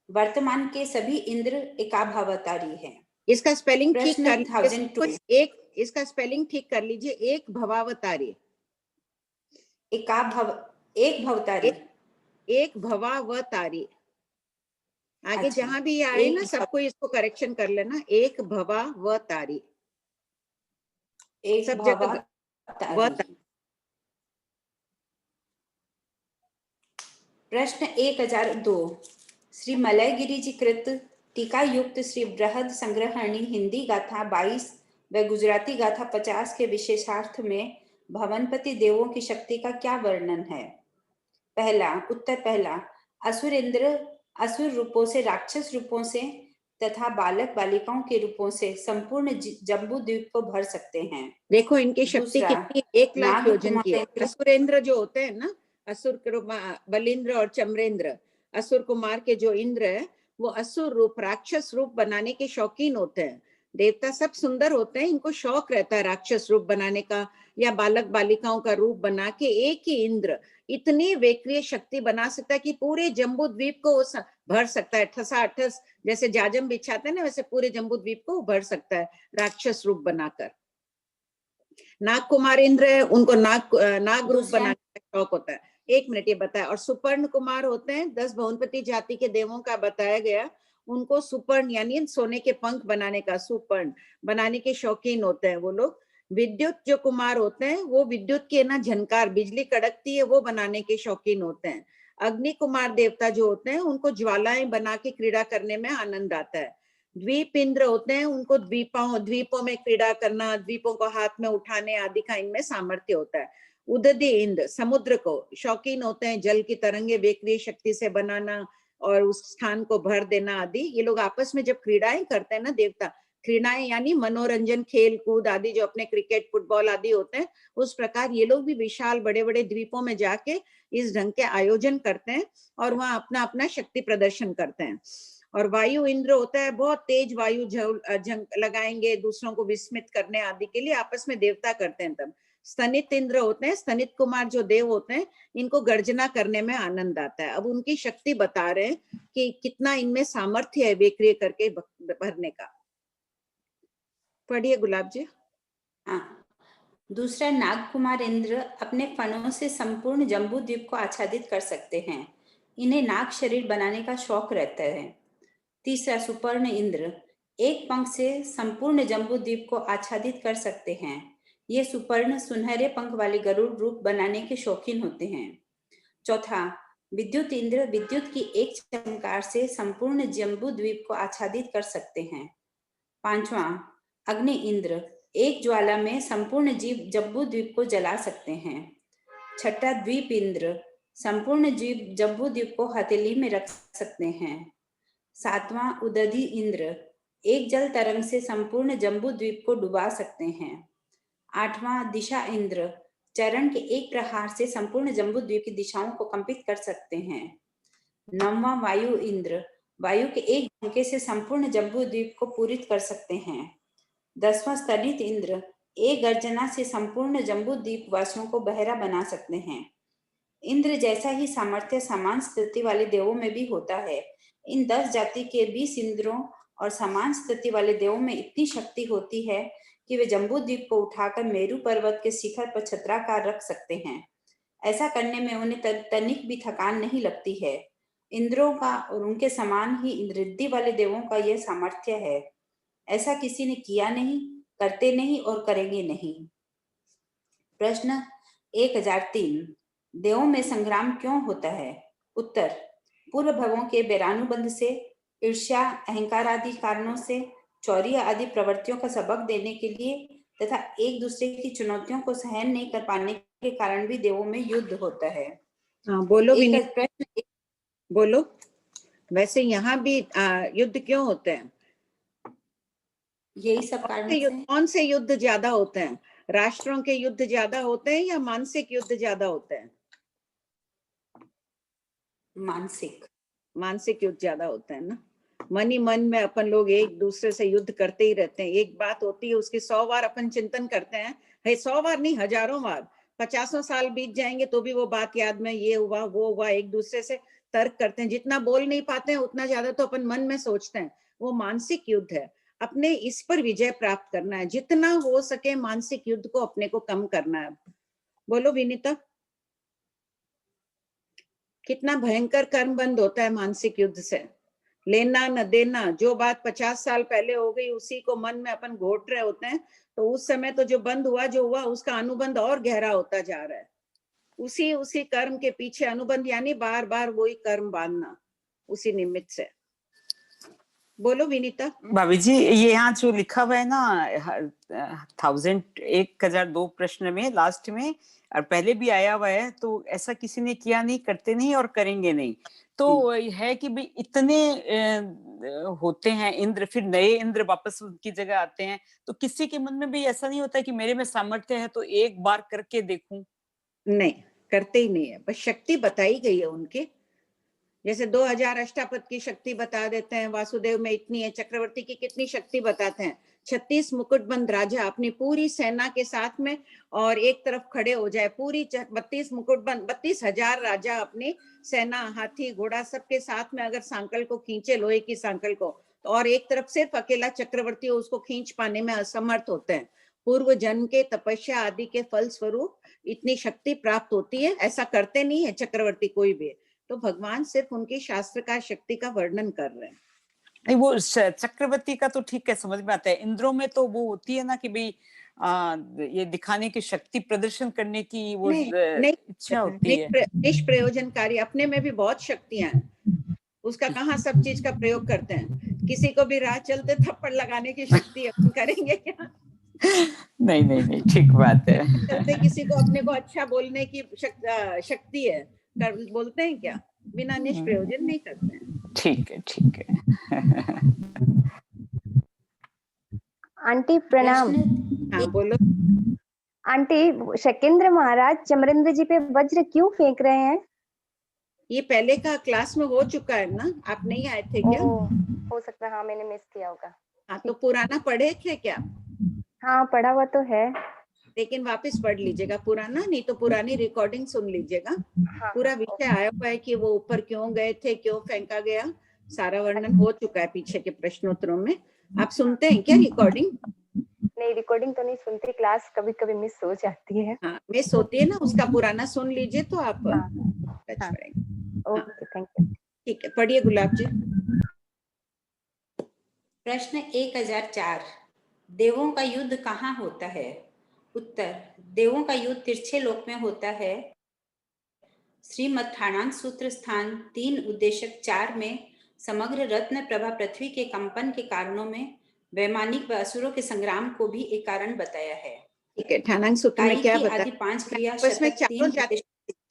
वर्तमान के सभी इंद्र एकाभावतारी हैं। इसका स्पेलिंग ठीक कर लीजिए। इसका स्पेलिंग ठीक कर लीजिए। एक भवावतारी, एक भवतारी, एक भवावतारी। आगे जहां भी आए ना सबको इसको करेक्शन कर लेना। एक भवावतारी, सब जगह। प्रश्न 1002। श्री मलयगिरी जी कृत टीका युक्त श्री बृहद संग्रहणी हिंदी गाथा 22 व गुजराती गाथा 50 के विशेषार्थ में भवनपति देवों की शक्ति का क्या वर्णन है? पहला, असुरेंद्र असुर रूपों से, राक्षस रूपों से तथा बालक बालिकाओं के रूपों से संपूर्ण जम्बू द्वीप को भर सकते हैं। देखो इनकी शक्ति कितनी, 1 लाख योजन की है। असुरेंद्र जो होते हैं ना, असुर बलिंद्र और चमरेंद्र, असुर कुमार के जो इंद्र है वो असुर रूप, राक्षस रूप बनाने के शौकीन होते हैं। देवता सब सुंदर होते हैं, इनको शौक रहता है राक्षस रूप बनाने का या बालक बालिकाओं का रूप बना के। एक ही इंद्र इतनी वेक्रिय शक्ति बना सकता है कि पूरे जम्बू द्वीप को भर सकता है। ठसाठस जैसे जाजम बिछाते हैं ना, वैसे पूरे जम्बू द्वीप को भर सकता है राक्षस रूप बनाकर। नाग कुमार इंद्र है, उनको नाग रूप बनाने का शौक होता है। 1 मिनट ये बताया। और सुपर्ण कुमार होते हैं, 10 भवनपति जाति के देवों का बताया गया। उनको सुपर्ण यानी सोने के पंख बनाने का, सुपर्ण बनाने के शौकीन होते हैं वो लोग। विद्युत जो कुमार होते हैं वो विद्युत के ना झनकार, बिजली कड़कती है वो बनाने के शौकीन होते हैं। अग्नि कुमार देवता जो होते हैं उनको ज्वालाएं बना के क्रीड़ा करने में आनंद आता है। द्वीप इंद्र होते हैं, उनको द्वीपों में क्रीड़ा करना, द्वीपों को हाथ में उठाने आदि का इनमें सामर्थ्य होता है। उदधी इंद्र समुद्र को शौकीन होते हैं, जल की तरंगे वेक्रिय शक्ति से बनाना और उस स्थान को भर देना आदि। ये लोग आपस में जब क्रीड़ाएं करते हैं ना देवता, क्रीड़ाएं यानी मनोरंजन, खेल कूद आदि, जो अपने क्रिकेट फुटबॉल आदि होते हैं, उस प्रकार ये लोग भी विशाल बड़े बड़े द्वीपों में जाके इस ढंग के आयोजन करते हैं और वहां अपना अपना शक्ति प्रदर्शन करते हैं। और वायु इंद्र होता है, बहुत तेज वायु झंग लगाएंगे दूसरों को विस्मित करने आदि के लिए, आपस में देवता करते हैं तब। स्तनित इंद्र होते हैं, स्तनित कुमार जो देव होते हैं, इनको गर्जना करने में आनंद आता है। अब उनकी शक्ति बता रहे हैं कि कितना इनमें सामर्थ्य है वेक्रिय करके भरने का। पढ़िए गुलाब जी। दूसरा, नाग कुमार इंद्र अपने फनों से संपूर्ण जम्बू द्वीप को आच्छादित कर सकते हैं। इन्हें नाग शरीर बनाने का शौक रहता है। तीसरा, सुपर्ण इंद्र एक पंख से संपूर्ण जम्बू द्वीप को आच्छादित कर सकते हैं। ये सुपर्ण सुनहरे पंख वाले गरुड़ रूप बनाने के शौकीन होते हैं। चौथा, विद्युत इंद्र विद्युत की एक चमकार से संपूर्ण जम्बू द्वीप को आच्छादित कर सकते हैं। पांचवा, अग्नि इंद्र एक ज्वाला में संपूर्ण जम्बू द्वीप को जला सकते हैं। छठा, द्वीप इंद्र संपूर्ण जम्बू द्वीप को हथेली में रख सकते हैं। सातवां, उदधि इंद्र एक जल तरंग से संपूर्ण जम्बू द्वीप को डुबा सकते हैं। आठवां, दिशा इंद्र चरण के एक प्रहार से संपूर्ण जम्बू द्वीप की दिशाओं को कंपित कर सकते हैं। नौवां, वायु इंद्र वायु के एक झोंके से संपूर्ण जम्बू द्वीप को पूरित कर सकते हैं। 10वां, स्तनित इंद्र एक गर्जना से संपूर्ण जम्बू द्वीप वासियों को बहरा बना सकते हैं। इंद्र जैसा ही सामर्थ्य समान स्थिति वाले देवों में भी होता है। इन 10 जाति के 20 इंद्रों और समान स्थिति वाले देवों में इतनी शक्ति होती है कि वे जम्बू द्वीप को उठाकर मेरू पर्वत के शिखर पर छत्राकार रख सकते हैं। ऐसा करने में उन्हें तनिक भी थकान नहीं लगती है। इंद्रों का और उनके समान ही इंद्ररिद्धि वाले देवों का यह सामर्थ्य है। ऐसा किसी ने किया नहीं, करते नहीं और करेंगे नहीं। प्रश्न 1003, देवों में संग्राम क्यों होता है? उत्तर, पूर्व भवों के वैरानुबंध से, ईर्ष्या, अहंकार आदि कारणों से, चौर्य आदि प्रवृत्तियों का सबक देने के लिए तथा एक दूसरे की चुनौतियों को सहन नहीं कर पाने के कारण भी देवों में युद्ध होता है। हाँ, बोलो प्रश्न बोलो। वैसे यहाँ भी युद्ध क्यों होते हैं? यही सब कारण। कौन से युद्ध ज्यादा होते हैं? राष्ट्रों के युद्ध ज्यादा होते हैं या मानसिक युद्ध ज्यादा होते हैं? मानसिक युद्ध ज्यादा होते हैं ना। मन ही मन में अपन लोग एक दूसरे से युद्ध करते ही रहते हैं। एक बात होती है उसकी 100 बार अपन चिंतन करते हैं। 100 बार नहीं, हजारों बार, 50 साल बीत जाएंगे तो भी वो बात याद में, ये हुआ वो हुआ, एक दूसरे से तर्क करते हैं। जितना बोल नहीं पाते हैं उतना ज्यादा तो अपन मन में सोचते हैं। वो मानसिक युद्ध है। अपने इस पर विजय प्राप्त करना है। जितना हो सके मानसिक युद्ध को अपने को कम करना है। बोलो विनीता। कितना भयंकर कर्म बंद होता है मानसिक युद्ध से। लेना न देना, जो बात 50 साल पहले हो गई उसी को मन में अपन घोट रहे होते हैं, तो उस समय तो जो बंद हुआ जो हुआ उसका अनुबंध और गहरा होता जा रहा है। उसी कर्म के पीछे अनुबंध, यानी बार बार वही कर्म बांधना उसी निमित्त से। बोलो विनीता। भाभी जी, ये यहाँ जो लिखा हुआ है ना 1002 प्रश्न में लास्ट में, और पहले भी आया हुआ है, तो ऐसा किसी ने किया नहीं, करते नहीं और करेंगे नहीं। तो है कि भाई इतने होते हैं इंद्र, फिर नए इंद्र वापस उनकी जगह आते हैं, तो किसी के मन में भी ऐसा नहीं होता कि मेरे में सामर्थ्य है तो एक बार करके देखूं? नहीं, करते ही नहीं है। बस शक्ति बताई गई है उनकी। जैसे 2000 अष्टापद की शक्ति बता देते हैं, वासुदेव में इतनी है, चक्रवर्ती की कितनी शक्ति बताते हैं। 36 मुकुटबंद राजा अपनी पूरी सेना के साथ में और एक तरफ खड़े हो जाए, पूरी 32 मुकुटबंद 32,000 राजा अपनी सेना, हाथी घोड़ा सबके साथ में अगर सांकल को खींचे, लोहे की सांकल को, और एक तरफ सिर्फ अकेला चक्रवर्ती उसको खींच पाने में असमर्थ होते हैं। पूर्व जन्म के तपस्या आदि के फल स्वरूप इतनी शक्ति प्राप्त होती है। ऐसा करते नहीं है चक्रवर्ती कोई भी। तो भगवान सिर्फ उनकी शास्त्र का शक्ति का वर्णन कर रहे हैं। नहीं, वो चक्रवर्ती का तो ठीक है, समझ में आता है। इंद्रों में तो वो होती है ना कि भाई ये दिखाने की शक्ति, प्रदर्शन करने की वो इच्छा होती है। निष्प्रयोजनकारी, अपने में भी बहुत शक्तियां हैं। उसका कहाँ सब चीज का प्रयोग करते हैं। किसी को भी राह चलते थप्पड़ लगाने की शक्ति अपन करेंगे क्या? नहीं, ठीक बात है। चलते किसी को अपने को अच्छा बोलने की शक्ति है, बोलते हैं क्या? बिना निष्प्रयोजन नहीं करते हैं। ठीक है। आंटी प्रणाम। हाँ बोलो। आंटी, शकेंद्र महाराज चमरेंद्र जी पे वज्र क्यों फेंक रहे हैं? ये पहले का क्लास में हो चुका है ना, आप नहीं आए थे क्या? हो सकता है, हाँ मैंने मिस किया होगा। हाँ, तो पुराना पढ़े थे क्या? हाँ पढ़ा हुआ तो है, लेकिन वापस पढ़ लीजिएगा पुराना, नहीं तो पुरानी रिकॉर्डिंग सुन लीजिएगा। हाँ, पूरा विषय आया हुआ है कि वो ऊपर क्यों गए थे, क्यों फेंका गया, सारा वर्णन हो चुका है पीछे के प्रश्नोत्तरों में। आप सुनते हैं क्या रिकॉर्डिंग? नहीं, रिकॉर्डिंग तो नहीं सुनती, क्लास कभी कभी मिस हो जाती है। हाँ, मिस होती है ना, उसका पुराना सुन लीजिए तो आप टच करेंगे। Okay, thank you. ठीक है, पढ़िए गुलाब जी। प्रश्न 1004 देवों का युद्ध कहाँ होता है? उत्तर, देवों का युद्ध तिरछे लोक में होता है। श्रीमद् ठाणांक सूत्र स्थान 3 उद्देशक 4 में समग्र रत्न प्रभा पृथ्वी के कंपन के कारणों में वैमानिक व असुरों के संग्राम को भी एक कारण बताया है। ठीक है, ठाणांक सूत्र में क्या बताया? आदि 5 क्रिया इसमें शतक 3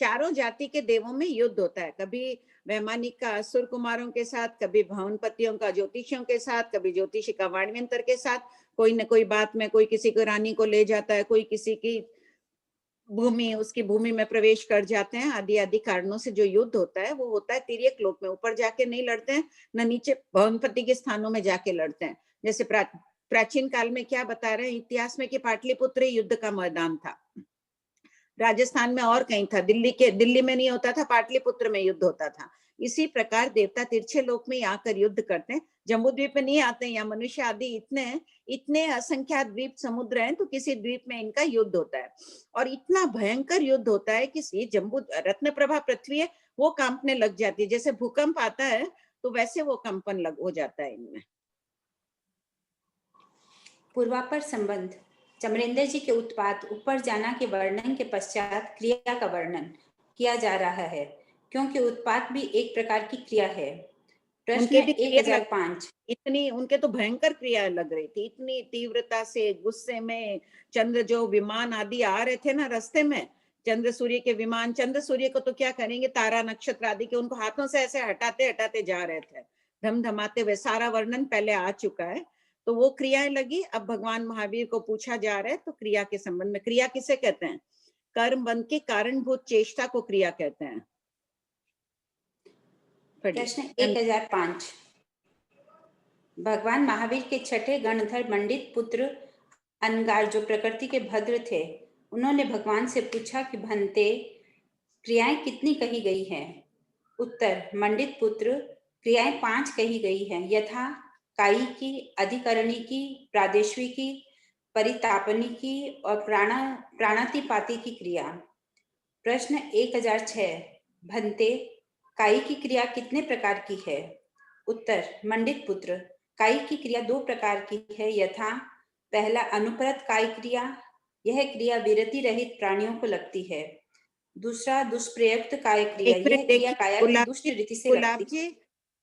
चारों जाति के देवों में युद्ध होता है, कभी वैमानिक का असुर कुमारों के साथ, कभी भवनपतियों का ज्योतिषियों के साथ, कभी ज्योतिषी का वाणियंत्र के साथ। कोई न कोई बात में कोई किसी को रानी को ले जाता है, कोई किसी की भूमि उसकी भूमि में प्रवेश कर जाते हैं। आदि आदि कारणों से जो युद्ध होता है वो होता है तिर्यक लोक में, ऊपर जाके नहीं लड़ते हैं, न नीचे भवनपति के स्थानों में जाके लड़ते हैं। जैसे प्राचीन काल में क्या बता रहे हैं इतिहास में कि पाटलिपुत्र युद्ध का मैदान था, राजस्थान में और कहीं था, दिल्ली में नहीं होता था, पाटलिपुत्र में युद्ध होता था। इसी प्रकार देवता तिरछे लोक में आकर युद्ध करते हैं। जम्बूद्वीप में नहीं आते हैं, यहाँ मनुष्य आदि इतने असंख्यात द्वीप समुद्र हैं, तो किसी द्वीप में इनका युद्ध होता है और इतना भयंकर युद्ध होता है कि ये जम्बू रत्न प्रभा पृथ्वी है वो कांपने लग जाती है। जैसे भूकंप आता है तो वैसे वो कंपन हो जाता है इनमें। पूर्वापर संबंध चमरेंद्र जी के उत्पात ऊपर जाना के वर्णन के पश्चात क्रिया का वर्णन किया जा रहा है, क्योंकि उत्पात भी एक प्रकार की क्रिया है। प्रश्न 1005 इतनी उनके तो भयंकर क्रिया लग रही थी, इतनी तीव्रता से गुस्से में चंद्र जो विमान आदि आ रहे थे ना रास्ते में, चंद्र सूर्य के विमान, चंद्र सूर्य को तो क्या करेंगे, तारा नक्षत्र आदि के उनको हाथों से ऐसे हटाते हटाते जा रहे थे, धमधमाते हुए। सारा वर्णन पहले आ चुका है, तो वो क्रियाएं लगी। अब भगवान महावीर को पूछा जा रहा है तो क्रिया के संबंध में, क्रिया किसे कहते हैं? कर्म बंध के कारणभूत चेष्टा को क्रिया कहते हैं। प्रश्न 1005 भगवान महावीर के छठे गणधर मंडित पुत्र अनगार जो प्रकृति के भद्र थे, उन्होंने भगवान से पूछा कि भंते क्रियाएं कितनी कही गई हैं? उत्तर, मंडित पुत्र क्रियाएं 5 कही गई हैं, यथा कायी की, अधिकरणी की, प्रादेशिकी की, परितापनी की और प्राणातिपाती की क्रिया। प्रश्न 1006 भंते कायी की क्रिया कितने प्रकार की है? उत्तर, मंडित पुत्र कायी की क्रिया 2 प्रकार की है, यथा पहला अनुपरत कायी क्रिया, यह क्रिया विरति रहित प्राणियों को लगती है। दूसरा दुष्प्रयुक्त कायी क्रिया, यह क्रिया काया की दुष्ट रीति से लगती है।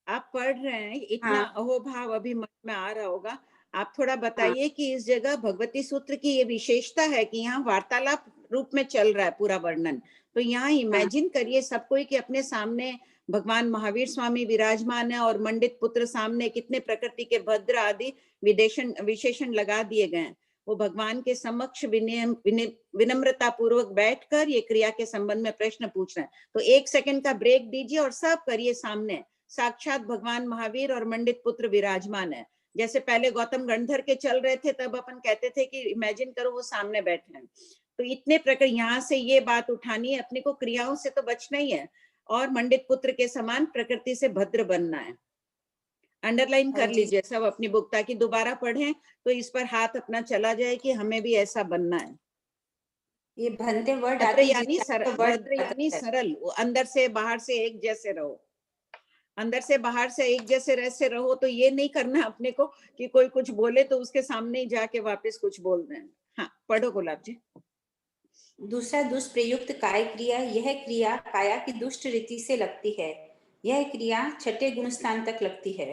आप पढ़ रहे हैं, इतना अहोभाव अभी मन में आ रहा होगा, आप थोड़ा बताइए कि इस जगह भगवती सूत्र की ये विशेषता है कि यहाँ वार्तालाप रूप में चल रहा है पूरा वर्णन। तो यहाँ इमेजिन करिए सब कोई कि अपने सामने भगवान महावीर स्वामी विराजमान है और मंडित पुत्र सामने, कितने प्रकृति के भद्र आदि विशेषण लगा दिए गए हैं। वो भगवान के समक्ष विनम्रता पूर्वक बैठकर ये क्रिया के संबंध में प्रश्न पूछ रहे हैं। तो 1 सेकंड का ब्रेक दीजिए और सब करिए सामने, साक्षात भगवान महावीर और मंडित पुत्र विराजमान है। जैसे पहले गौतम गणधर के चल रहे थे तब अपन कहते थे कि इमेजिन करो वो सामने बैठे हैं। तो इतने प्रकार यहाँ से ये बात उठानी है, अपने को क्रियाओं से तो बचना ही है और मंडित पुत्र के समान प्रकृति से भद्र बनना है। अंडरलाइन कर लीजिए सब अपनी बुक, ताकि दोबारा पढ़ें तो इस पर हाथ अपना चला जाए कि हमें भी ऐसा बनना है। ये भंते वर्ड यानी सरल, अंदर से बाहर से एक जैसे रहो, अंदर से बाहर से एक जैसे रहसे रहो। तो ये नहीं करना अपने को कि कोई कुछ बोले तो उसके सामने ही जाके वापस कुछ बोल दें। हाँ, पढ़ो गुलाब जी। दूसरा दुष्प्रयुक्त काय क्रिया, यह क्रिया काया की दुष्ट रीति से लगती है, यह क्रिया छठे गुण स्थान तक लगती है।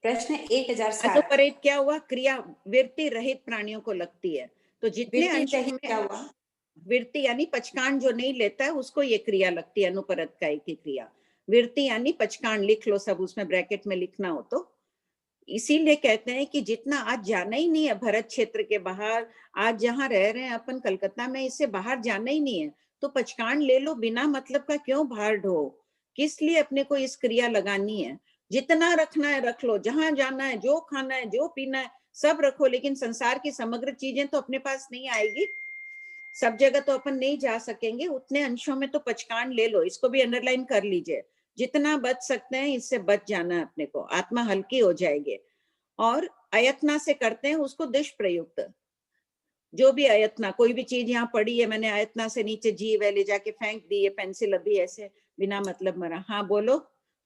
प्रश्न 1007 अनुपरित क्या हुआ? क्रिया वृत्ति रहित प्राणियों को लगती है। तो जितने अंशों में क्या हुआ, वृत्ति यानी पचकांड जो नहीं लेता है उसको ये क्रिया लगती है, अनुपरत काय की क्रिया। वृत्ति यानी पचकांड, लिख लो सब, उसमें ब्रैकेट में लिखना हो तो। इसीलिए कहते हैं कि जितना आज जाना ही नहीं है भरत क्षेत्र के बाहर, आज जहाँ रह रहे हैं अपन कलकत्ता में, इससे बाहर जाना ही नहीं है, तो पचकांड ले लो, बिना मतलब का क्यों भार ढो, किस लिए अपने को इस क्रिया लगानी है? जितना रखना है रख लो, जहां जाना है, जो खाना है, जो पीना है, सब रखो, लेकिन संसार की समग्र चीजें तो अपने पास नहीं आएगी, सब जगह तो अपन नहीं जा सकेंगे, उतने अंशों में तो पचकांड ले लो। इसको भी अंडरलाइन कर लीजिए, जितना बच सकते हैं इससे बच जाना है अपने को, आत्मा हल्की हो जाएगी। और अयत्ना से करते हैं उसको दुष्प्रयुक्त, जो भी अयत्ना, कोई भी चीज यहाँ पड़ी है, मैंने अयत्ना से नीचे जीव है ले जाके फेंक दी है, पेंसिल अभी ऐसे बिना मतलब मरा। हाँ बोलो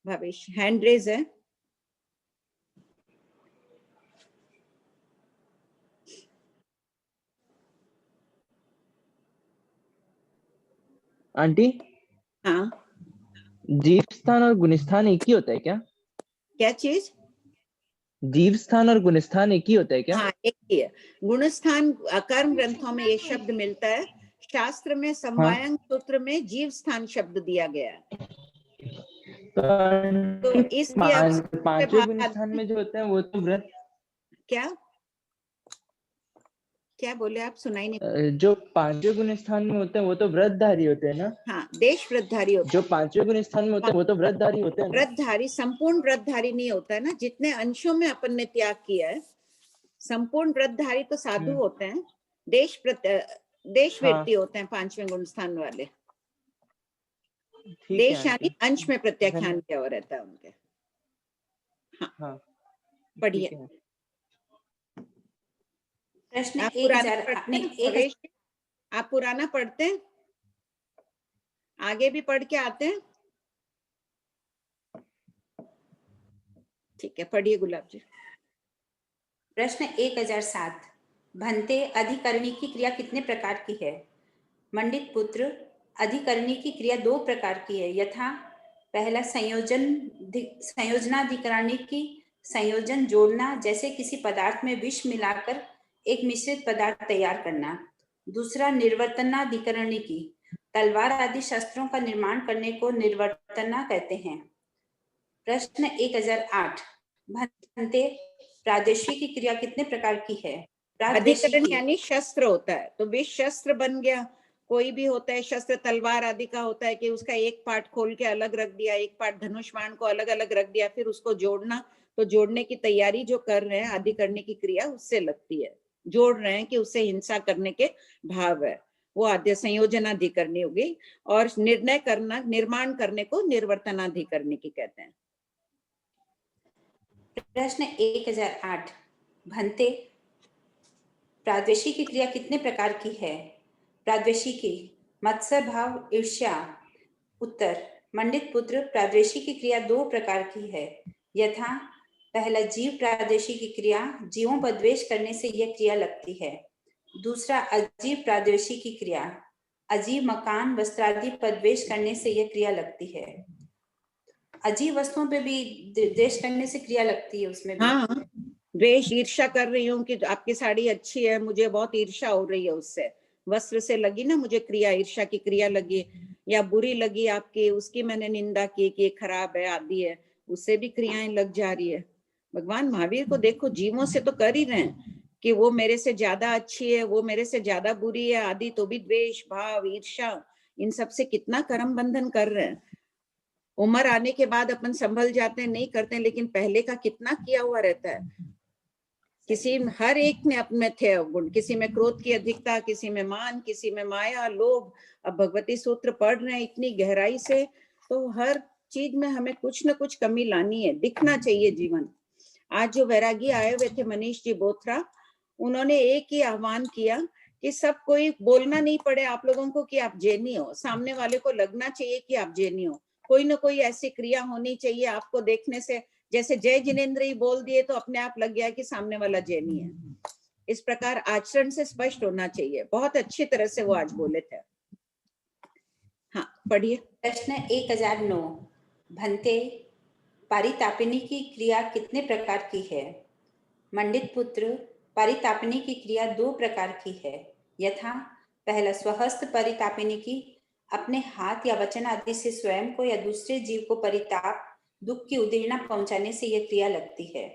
भावेश, हैंड रेज है। आंटी हाँ, जीव स्थान और गुणस्थान एक ही होता है क्या? क्या चीज? जीव स्थान और गुणस्थान एक ही होता है क्या? हाँ, एक ही है। गुणस्थान कर्म ग्रंथों में ये शब्द मिलता है, शास्त्र में समवायंग सूत्र में जीव स्थान शब्द दिया गया है। तो इसलिए अब पांचवें गुणस्थान में जो होता है वो तो व्रत, क्या बोले आप? सुनाई नहीं। जो पांचवें गुणस्थान में होते हैं वो तो व्रतधारी होते हैं ना? हाँ, देश व्रतधारी होते हैं। जो पांचवें गुणस्थान में होते हैं वो तो व्रतधारी होते हैं ना? व्रतधारी संपूर्ण व्रतधारी नहीं होता है ना, जितने अंशों में अपन ने त्याग किया है। संपूर्ण व्रतधारी तो साधु होते हैं, देश व्यक्ति होते हैं पांचवें गुणस्थान वाले। देश यानी अंश में प्रत्याख्यान किया हुआ रहता है उनके। हाँ, पढ़िए। प्रश्न आप 1000 आप पुराना पढ़ते हैं, आगे भी पढ़ के आते हैं? ठीक है, पढ़िए गुलाब जी। प्रश्न 1007 भन्ते अधिकरणी की क्रिया कितने प्रकार की है? मंडित पुत्र, अधिकरणी की क्रिया 2 प्रकार की है, यथा पहला संयोजनाधिकरणी की संयोजन जोड़ना, जैसे किसी पदार्थ में विष मिलाकर एक मिश्रित पदार्थ तैयार करना। दूसरा निर्वर्तनाधिकरणी की, तलवार आदि शस्त्रों का निर्माण करने को निर्वर्तना कहते हैं। प्रश्न 1008 भन्ते प्रादेशिक की क्रिया कितने प्रकार की है? अधिकरण यानी शस्त्र होता है, तो विष शस्त्र बन गया। कोई भी होता है शस्त्र, तलवार आदि का होता है कि उसका एक पार्ट खोल के अलग रख दिया, एक पार्ट धनुष बाण को अलग अलग रख दिया, फिर उसको जोड़ना। तो जोड़ने की तैयारी जो कर रहे हैं, अधिकरणी की क्रिया उससे लगती है। जोड़ रहे हैं कि उससे हिंसा करने के भाव है, वो आद्य संयोजनाधिकरणी हो गई। और निर्णय करना, निर्माण करने को निर्वर्तनाधिकरणी की कहते हैं। प्रश्न 1008 भन्ते प्रादेशिक की क्रिया कितने प्रकार की है? प्रादेशिक की मत्सर भाव, ईर्ष्या। उत्तर मंडित पुत्र, प्रादेशिक की क्रिया 2 प्रकार की है, यथा पहला जीव प्रादेशिक की क्रिया, जीवों पर द्वेष करने से यह क्रिया लगती है। दूसरा अजीव प्रादेशिक की क्रिया, अजीव मकान वस्त्रादि पर द्वेष करने से यह क्रिया लगती है। अजीब वस्तुओं पे भी द्वेष करने से क्रिया लगती है, उसमें भी। हाँ, द्वेष, ईर्ष्या कर रही हूँ कि आपकी साड़ी अच्छी है, मुझे बहुत ईर्ष्या हो रही है उससे। वस्त्र से लगी ना मुझे क्रिया, ईर्ष्या की क्रिया लगी, या बुरी लगी आपकी, उसकी मैंने निंदा की कि खराब है आदि है, उससे भी क्रियाएं लग जा रही है। भगवान महावीर को देखो, जीवों से तो कर ही रहे हैं कि वो मेरे से ज्यादा अच्छी है, वो मेरे से ज्यादा बुरी है आदि, तो भी द्वेष भाव, ईर्ष्या, इन सब से कितना कर्म बंधन कर रहे हैं। उम्र आने के बाद अपन संभल जाते हैं, नहीं करते हैं, लेकिन पहले का कितना किया हुआ रहता है। हर एक ने अपने थे गुण, किसी में क्रोध की अधिकता, किसी में मान, किसी में माया, लोभ। अब भगवती सूत्र पढ़ रहे हैं इतनी गहराई से, तो हर चीज में हमें कुछ न कुछ कमी लानी है, दिखना चाहिए जीवन। आज जो वैरागी आए हुए थे मनीष जी बोथरा, उन्होंने एक ही आह्वान किया कि सब कोई बोलना नहीं पड़े आप लोगों को कि आप जैनी हो, सामने वाले को लगना चाहिए कि आप जैनी हो। कोई ना कोई ऐसी क्रिया होनी चाहिए आपको देखने से, जैसे जय जिनेन्द्र ही बोल दिए तो अपने आप लग गया कि सामने वाला जैनी है। इस प्रकार आचरण से स्पष्ट होना चाहिए। बहुत अच्छी तरह से वो आज बोले थे। हाँ, पढ़िए। प्रश्न 1009 भन्ते पारितापिनी की क्रिया कितने प्रकार की है? मंडित पुत्र, पारितापिनी की क्रिया 2 प्रकार की है, यथा पहला स्वहस्त परितापिनी की, अपने हाथ या वचन आदि से स्वयं को या दूसरे जीव को परिताप, दुख की उदीर्णा पहुंचाने से यह क्रिया लगती है।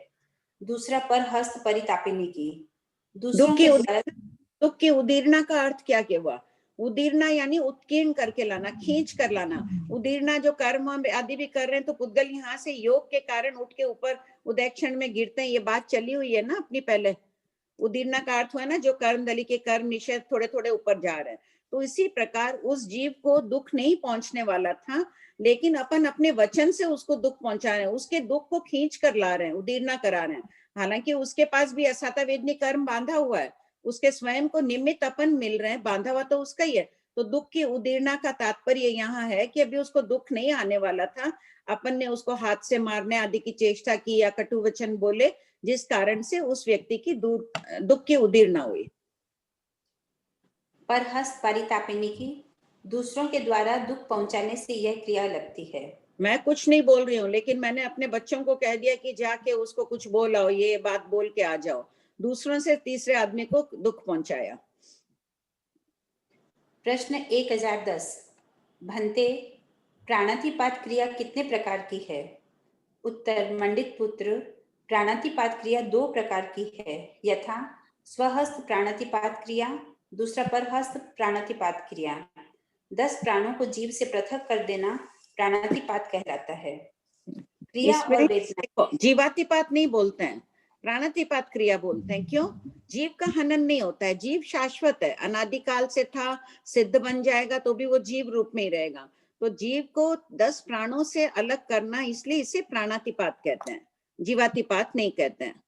दूसरा परहस्त परितापिनी की, दुख की उदीर्णा का अर्थ क्या हुआ? उदीर्णा यानी उत्कीर्ण करके लाना, खींच कर लाना। उदीर्णा जो कर्म आदि भी कर रहे हैं, तो पुद्गल यहाँ से योग के कारण उठ के ऊपर उदय क्षण में गिरते हैं। ये बात चली हुई है ना अपनी पहले। उदीर्णा का अर्थ हुआ ना जो कर्म दली के कर्म निषेध थोड़े थोड़े ऊपर जा रहे हैं। तो इसी प्रकार उस जीव को दुख नहीं पहुंचने वाला था, लेकिन अपन अपने वचन से उसको दुख पहुंचा रहे हैं, उसके दुख को खींच कर ला रहे हैं, उदीर्णा करा रहे हैं। हालांकि उसके पास भी असाता वेदनी कर्म बांधा हुआ है, उसके स्वयं को निमित्त अपन मिल रहे हैं, बांधा हुआ तो उसका ही है। तो दुख की उदीर्णा का तात्पर्य यहाँ है कि अभी उसको दुख नहीं आने वाला था, अपन ने उसको हाथ से मारने आदि की चेष्टा की या कटु वचन बोले, जिस कारण से उस व्यक्ति की दुख की उदीर्णा हुई। परहस्त परितापिनी की, दूसरों के द्वारा दुख पहुंचाने से यह क्रिया लगती है। मैं कुछ नहीं बोल रही हूँ, लेकिन मैंने अपने बच्चों को कह दिया कि जाके उसको कुछ बोलाओ, ये बात बोल के आ जाओ। दूसरों से तीसरे आदमी को दुख पहुंचाया। प्रश्न 1010। भंते, प्राणातिपात क्रिया कितने प्रकार की है? उत्तर, मंडित पुत्र, प्राणातिपात क्रिया 2 प्रकार की है, यथा स्वहस्त प्राणातिपात क्रिया, दूसरा परहस्त प्राणातिपात क्रिया। 10 प्राणों को जीव से पृथक कर देना प्राणातिपात कहलाता है। क्रिया और वेदना, जीवातिपात नहीं बोलते हैं, प्राणातिपात क्रिया बोलते हैं। क्यों? जीव का हनन नहीं होता है, जीव शाश्वत है, अनादिकाल से था, सिद्ध बन जाएगा तो भी वो जीव रूप में ही रहेगा। तो जीव को 10 प्राणों से अलग करना, इसलिए इसे प्राणातिपात कहते हैं, जीवातिपात नहीं कहते हैं।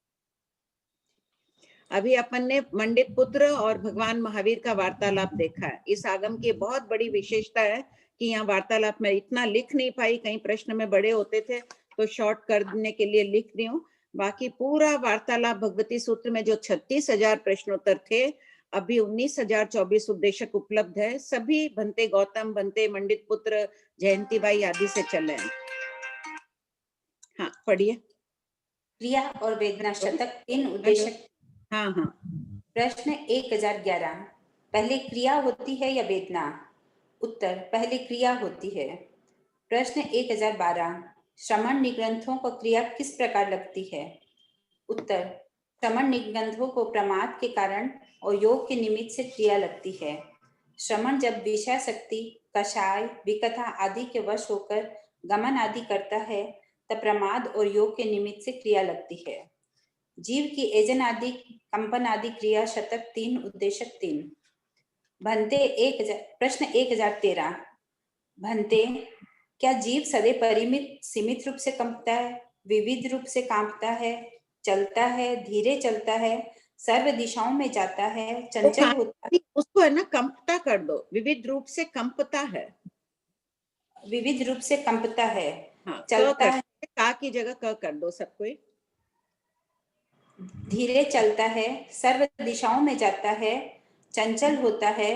अभी अपन ने मंडित पुत्र और भगवान महावीर का वार्तालाप देखा है। इस आगम की बहुत बड़ी विशेषता है कि यहाँ वार्तालाप में इतना लिख नहीं पाई, कई प्रश्न में बड़े होते थे तो शॉर्ट करने के लिए लिख दी हूँ। बाकी पूरा वार्तालाप भगवती सूत्र में जो 36,000 प्रश्नोत्तर थे, अभी 19,024 उपदेशक उपलब्ध है। सभी भंते गौतम, भंते मंडित पुत्र, जयंती बाई आदि से चले हैं। हाँ पढ़िए। क्रिया और वेदना शतक 3 उपदेशक। हाँ हाँ। प्रश्न 1011। पहले क्रिया होती है या वेदना? उत्तर, पहले क्रिया होती है। प्रश्न 1012। श्रमण निग्रंथों को क्रिया किस प्रकार लगती है? उत्तर, श्रमण निग्रंथों को प्रमाद के कारण और योग के निमित्त से क्रिया लगती है। श्रमण जब विषय शक्ति, कषाय, विकथा आदि के वश होकर गमन आदि करता है तब प्रमाद और योग के निमित्त से क्रिया लगती है। जीव की एजन आदि, कंपन आदि क्रिया शतक 3 उपदेशक 3। भंते प्रश्न 1013। भंते, क्या जीव सदैव परिमित सीमित रूप से कंपता है, विविध रूप से कांपता है, चलता है, धीरे चलता है, सर्व दिशाओं में जाता है, चंचल होता है? उसको है ना कंपता कर दो, विविध रूप से कंपता है। विविध रूप से कंपता है, हाँ, चलता है, का की जगह क कर दो सबको। धीरे चलता है, सर्व दिशाओं में जाता है, चंचल होता है,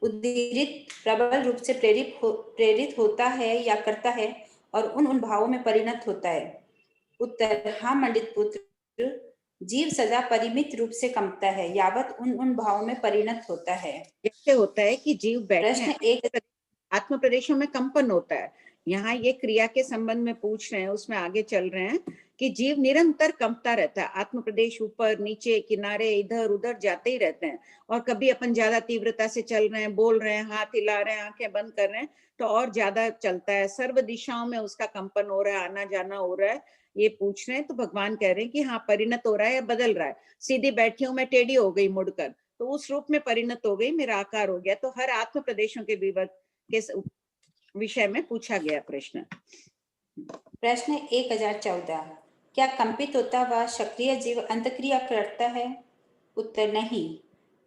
उद्दीरित प्रबल रूप से प्रेरित होता है या करता है और उन भावों में परिणत होता है। उत्तर, हाँ मंडित पुत्र, जीव सदा परिमित रूप से कंपता है यावत उन भावों में परिणत होता है। जैसे होता है कि जीव बैठे आत्म प्रदेशों में कंपन होता है। यहाँ ये क्रिया के संबंध में पूछ रहे हैं, उसमें आगे चल रहे हैं कि जीव निरंतर कंपता रहता है। आत्म प्रदेश ऊपर नीचे किनारे इधर उधर जाते ही रहते हैं। और कभी अपन ज्यादा तीव्रता से चल रहे हैं, बोल रहे हैं, हाथ हिला रहे हैं, आंखें बंद कर रहे हैं तो और ज्यादा चलता है। सर्व दिशाओं में उसका कंपन हो रहा है, आना जाना हो रहा है। ये पूछ रहे हैं तो भगवान कह रहे हैं कि हाँ परिणत हो रहा है या बदल रहा है। सीधी बैठी हूं मैं, टेढ़ी हो गई मुड़कर, तो उस रूप में परिणत हो गई, मेरा आकार हो गया। तो हर आत्म प्रदेशों के विवर्त के विषय में पूछा गया प्रश्न। प्रश्न 1014। क्या कंपित होता हुआ सक्रिय जीव अंतक्रिया करता है? उत्तर, नहीं,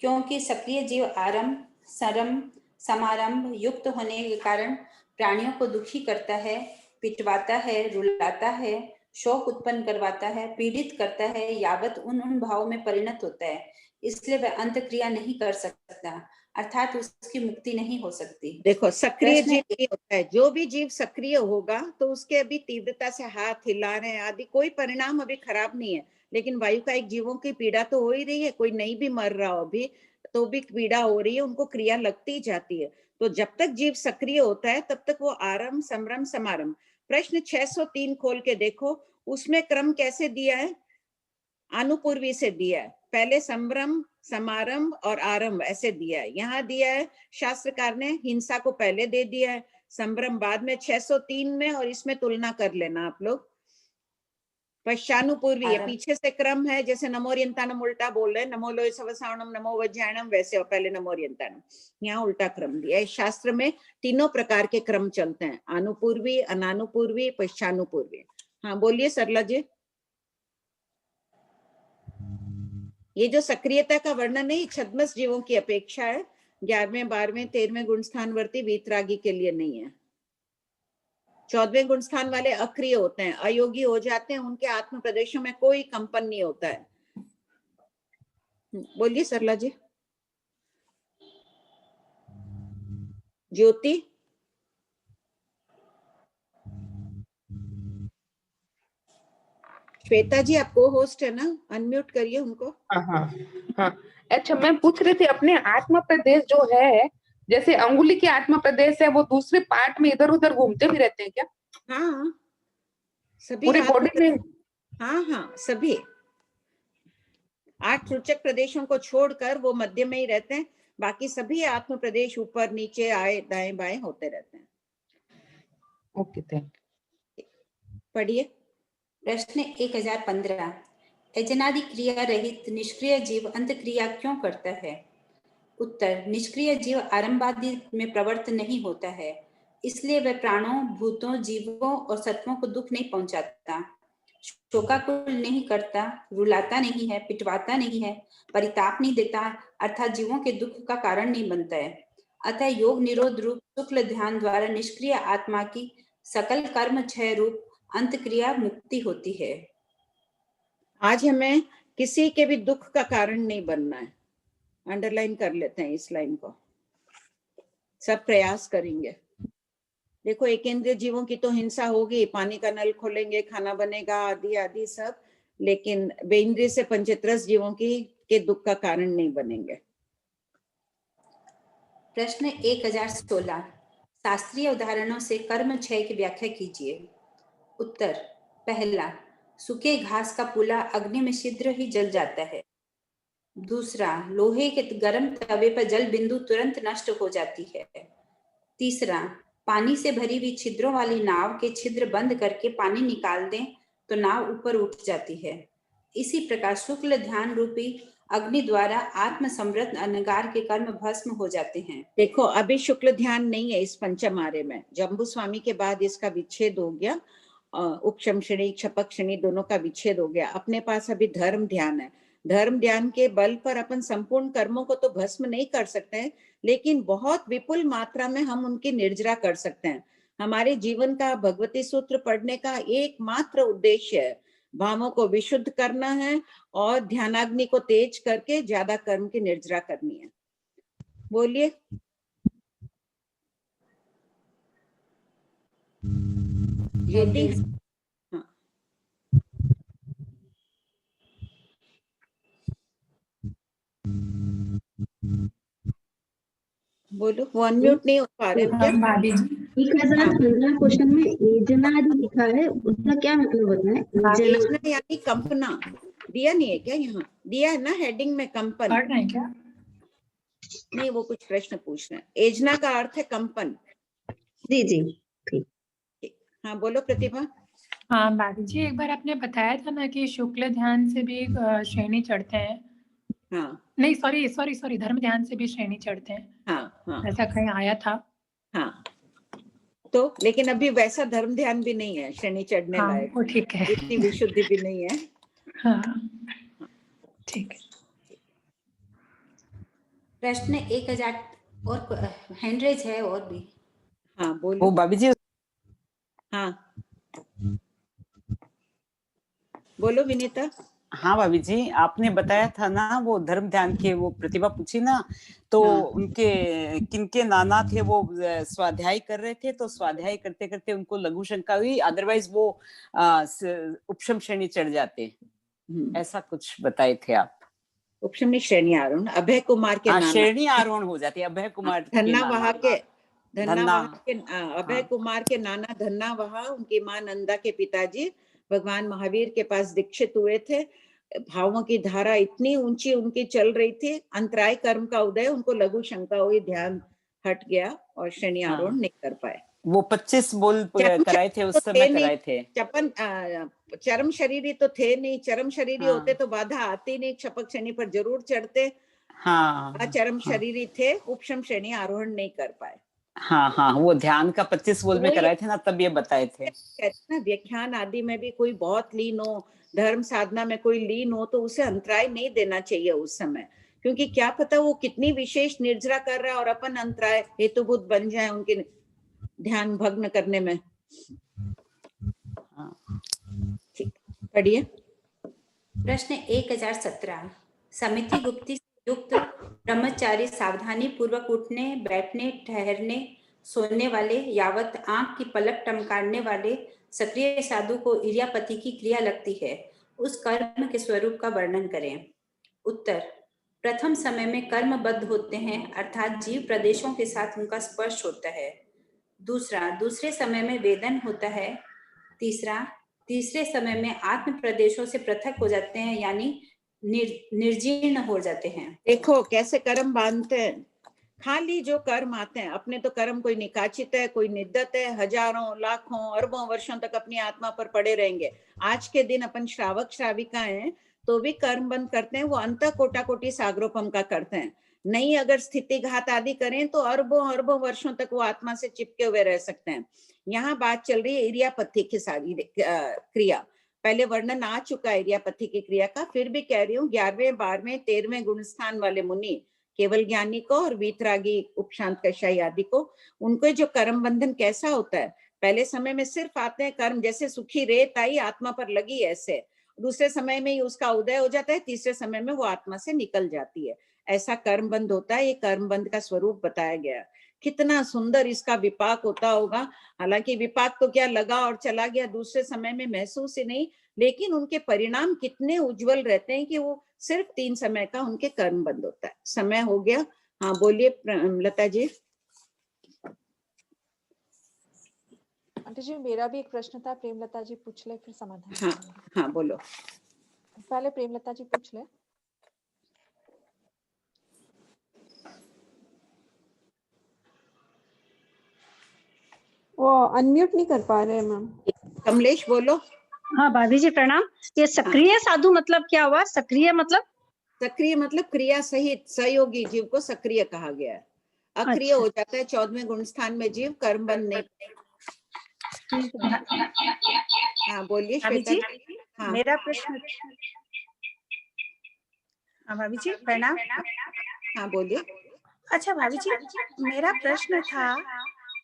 क्योंकि सक्रिय जीव आरंभ, सरम, समारंभ युक्त होने के कारण प्राणियों को दुखी करता है, पिटवाता है, रुलाता है, शोक उत्पन्न करवाता है, पीड़ित करता है यावत उन भावों में परिणत होता है। इसलिए वह अंतक्रिया नहीं कर सकता, अर्थात उसकी मुक्ति नहीं हो सकती। देखो, सक्रिय जीव नहीं होता है। जो भी जीव सक्रिय होगा तो उसके अभी तीव्रता से हाथ हिला रहे हैं आदि कोई परिणाम अभी खराब नहीं है। लेकिन वायु का एक जीवों की पीड़ा तो हो ही रही है, कोई नहीं भी मर रहा हो अभी तो भी पीड़ा हो रही है, उनको क्रिया लगती जाती है। तो जब तक जीव सक्रिय होता है तब तक वो आरंभ, संरम, समारंभ। प्रश्न 603 खोल के देखो, उसमें क्रम कैसे दिया है? अनुपूर्वी से दिया है, पहले संभ्रम, समारंभ और आरंभ ऐसे दिया है। यहाँ दिया है शास्त्रकार ने हिंसा को पहले दे दिया है, संभ्रम बाद में 603 में, और इसमें तुलना कर लेना आप लोग। पश्चानुपूर्वी ये पीछे से क्रम है, जैसे नमोरियंतानम उल्टा बोल रहे हैं, नमो लोय सवसावणम नमो वज्रायणम, वैसे और पहले नमोरियंतानम, यहाँ उल्टा क्रम दिया है। शास्त्र में तीनों प्रकार के क्रम चलते हैं, अनुपूर्वी, अनानुपूर्वी, पश्चानुपूर्वी। हाँ बोलिए सरला जी। ये जो सक्रियता का वर्णन है छद्मस जीवों की अपेक्षा है, 11वें, 12वें, 13वें गुण स्थानवर्ती वीतरागी के लिए नहीं है। 14वें गुण स्थान वाले अक्रिय होते हैं, अयोगी हो जाते हैं, उनके आत्म प्रदेशों में कोई कंपन नहीं होता है। बोलिए सरला जी। ज्योति, श्वेता जी आप को होस्ट है ना, अनम्यूट करिए उनको। हाँ हाँ हाँ। अच्छा मैं पूछ रही थी अपने आत्मा प्रदेश जो है, जैसे अंगुली की आत्मा प्रदेश है, वो दूसरे पार्ट में इधर उधर घूमते भी रहते हैं क्या? हाँ सभी पूरी बॉडी में? हाँ हाँ सभी 8 सूचक प्रदेशों को छोड़कर वो मध्य में ही रहते हैं, बाकी सभी आत्म प्रदेश ऊपर नीचे आए दाएं बाएं होते रहते हैं। Okay thank you. पढ़िए। प्रश्न 1015, एजनादि क्रिया रहित निष्क्रिय जीव अंत क्रिया क्यों करता है? उत्तर, निष्क्रिय जीव आरंभादि में प्रवृत्त नहीं होता है, इसलिए वह प्राणों, भूतों, जीवों और सत्वों को दुख नहीं पहुंचाता, शोकाकुल नहीं करता, रुलाता नहीं है, पिटवाता नहीं है, परिताप नहीं देता, अर्थात जीवों के दुख का कारण नहीं बनता है। अतः योग निरोध रूप शुक्ल ध्यान द्वारा निष्क्रिय आत्मा की सकल कर्म क्षय रूप अंत क्रिया मुक्ति होती है। आज हमें किसी के भी दुख का कारण नहीं बनना है, अंडरलाइन कर लेते हैं इस लाइन को, सब प्रयास करेंगे। देखो एक इंद्रिय जीवों की तो हिंसा होगी, पानी का नल खोलेंगे, खाना बनेगा, आदि आदि सब, लेकिन बेइंद्रिय से पंचेत्रस जीवों के दुख का कारण नहीं बनेंगे। प्रश्न 1016, शास्त्रीय उदाहरणों से कर्म क्षय की व्याख्या कीजिए। उत्तर, पहला, सूखे घास का पुला अग्नि में शीघ्र ही जल जाता है। दूसरा, लोहे के गर्म तवे पर जल बिंदु तुरंत नष्ट हो जाती है। तीसरा, पानी से भरी हुई छिद्रों वाली नाव के छिद्र बंद करके पानी निकाल दें तो नाव ऊपर उठ जाती है। इसी प्रकार शुक्ल ध्यान रूपी अग्नि द्वारा आत्म समृद्ध अनगार के कर्म भस्म हो जाते हैं। देखो अभी शुक्ल ध्यान नहीं है इस पंचमारे में, जम्बू स्वामी के बाद इसका विच्छेद हो गया, उपशम श्रेणी क्षपक श्रेणी दोनों का विच्छेद हो गया। अपने पास अभी धर्म ध्यान है, धर्म ध्यान के बल पर अपन संपूर्ण कर्मों को तो भस्म नहीं कर सकते हैं, लेकिन बहुत विपुल मात्रा में हम उनकी निर्जरा कर सकते हैं। हमारे जीवन का भगवती सूत्र पढ़ने का एकमात्र उद्देश्य है भावों को विशुद्ध करना है और ध्यानाग्नि को तेज करके ज्यादा कर्म की निर्जरा करनी है। बोलिए। ज्योति। हाँ। बोलो, वो अनम्यूट नहीं हो पा रहे क्या? 1015 क्वेश्चन में एजना जो लिखा है उसका क्या मतलब होता है? एजना यानी कंपना दिया नहीं है क्या? यहाँ दिया है ना हेडिंग में, कंपन पढ़ रहे हैं क्या? नहीं, वो कुछ प्रश्न पूछ रहे हैं। एजना का अर्थ है कंपन। जी जी ठीक। हाँ बोलो प्रतिभा। हाँ बाबू जी, एक बार आपने बताया था ना कि शुक्ल ध्यान से भी श्रेणी चढ़ते हैं। हाँ नहीं सॉरी धर्म ध्यान से भी श्रेणी चढ़ते हैं। हाँ हाँ ऐसा कहीं आया था। हाँ तो लेकिन अभी वैसा धर्म ध्यान भी नहीं है श्रेणी चढ़ने लायक। वो ठीक है, इतनी विशुद्धि भी नहीं है। हाँ ठीक है। प्रश्न 1000 और हैंड रेज है और भी। हाँ बोलो। वो भाभी जी। हाँ बोलो विनीता। हाँ भाभी जी, आपने बताया था ना वो धर्म ध्यान के, वो प्रतिभा पूछी ना, तो उनके किनके नाना थे, वो स्वाध्याय कर रहे थे, तो स्वाध्याय करते करते उनको लघु शंका हुई, अदरवाइज वो उपशम श्रेणी चढ़ जाते, ऐसा कुछ बताए थे आप। उपशम श्रेणी आरोहण अभय कुमार के नाना, श्रेणी आरोहण हो जाती है अभय कुमार धन्ना वहा के अभय कुमार के नाना धन्ना वहा, उनकी मां नंदा के पिताजी भगवान महावीर के पास दीक्षित हुए थे। भावों की धारा इतनी ऊंची उनकी चल रही थी, अंतराय कर्म का उदय, उनको लघु शंका हुई, ध्यान हट गया और श्रेणी आरोहण नहीं कर पाए। वो 25 बोल कराए थे उस समय, कराए थे। चरम शरीरी तो थे नहीं, चरम शरीरी होते तो बाधा आती नहीं, क्षपक श्रेणी पर जरूर चढ़ते। चरम शरीरी थे, उपशम श्रेणी आरोहण नहीं कर पाए। हाँ वो ध्यान का 25 बोल में कराए थे ना, तब ये बताए थे ना। व्याख्यान आदि में भी कोई बहुत लीन हो, धर्म साधना में कोई लीन हो, तो उसे अंतराय नहीं देना चाहिए उस समय, क्योंकि क्या पता वो कितनी विशेष निर्जरा कर रहा है और अपन अंतराय हेतुभूत बन जाए उनके ध्यान भग्न करने में। ठीक, पढ़िए। प्रश्न 1017, समिति गुप्ती युक्त ब्रह्मचारी सावधानी पूर्वक उठने, बैठने, ठहरने, सोने वाले यावत आंख की पलक टमकाने वाले सक्रिय साधु को इरियापति की क्रिया लगती है, उस कर्म के स्वरूप का वर्णन करें। उत्तर: प्रथम समय में कर्मबद्ध होते हैं, अर्थात जीव प्रदेशों के साथ उनका स्पर्श होता है। दूसरे समय में वेदन होता है। तीसरे समय में आत्म प्रदेशों से पृथक हो जाते हैं, यानी निर्जीर्ण हो जाते हैं। देखो कैसे कर्म बांधते हैं, खाली जो कर्म आते हैं, अपने तो कर्म कोई निकाचित है, कोई निद्दत है, हजारों लाखों अरबों वर्षों तक अपनी आत्मा पर पड़े रहेंगे। आज के दिन अपन श्रावक श्राविका हैं तो भी कर्म बंद करते हैं, वो अंत कोटा कोटि सागरोपम का करते हैं। नहीं अगर स्थिति घात आदि करें तो अरबों वर्षों तक वो आत्मा से चिपके हुए रह सकते हैं। यहाँ बात चल रही है इरियापति की सारी क्रिया, पहले वर्णन आ चुका है इरियापति की क्रिया का, फिर भी कह रही हूँ 11वें 12वें 13वें गुण स्थान वाले मुनि, केवल ज्ञानी को और वीतरागी उपशांत कषाई आदि को, उनको जो कर्म बंधन कैसा होता है, पहले समय में सिर्फ आते हैं कर्म, जैसे सूखी रेत आई आत्मा पर लगी ऐसे, दूसरे समय में ही उसका उदय हो जाता है, तीसरे समय में वो आत्मा से निकल जाती है, ऐसा कर्म बंध होता है। ये कर्म बंध का स्वरूप बताया गया। कितना सुंदर इसका विपाक होता होगा। हालांकि विपाक तो क्या लगा और चला गया, दूसरे समय में महसूस ही नहीं, लेकिन उनके परिणाम कितने उज्जवल रहते हैं कि वो सिर्फ 3 समय का उनके कर्म बंद होता है। समय हो गया। हाँ बोलिए लता जी। आंटी जी मेरा भी एक प्रश्न था, प्रेमलता जी पूछ ले फिर समाधान। हाँ बोलो। पहले प्रेमलता जी पूछ ले। वो अनम्यूट नहीं कर पा रहे मैम। कमलेश बोलो। हाँ भाभी जी प्रणाम। ये सक्रिय साधु मतलब क्या हुआ? सक्रिय मतलब क्रिया सहित सहयोगी जीव को सक्रिय कहा गया है। अक्रिय हो जाता है 14वें गुण स्थान में जीव, कर्म बंद नहीं। हाँ बोलिए श्वेता जी। हाँ मेरा प्रश्न। हाँ भाभी जी प्रणाम। हाँ बोलिए। अच्छा भाभी जी, मेरा प्रश्न था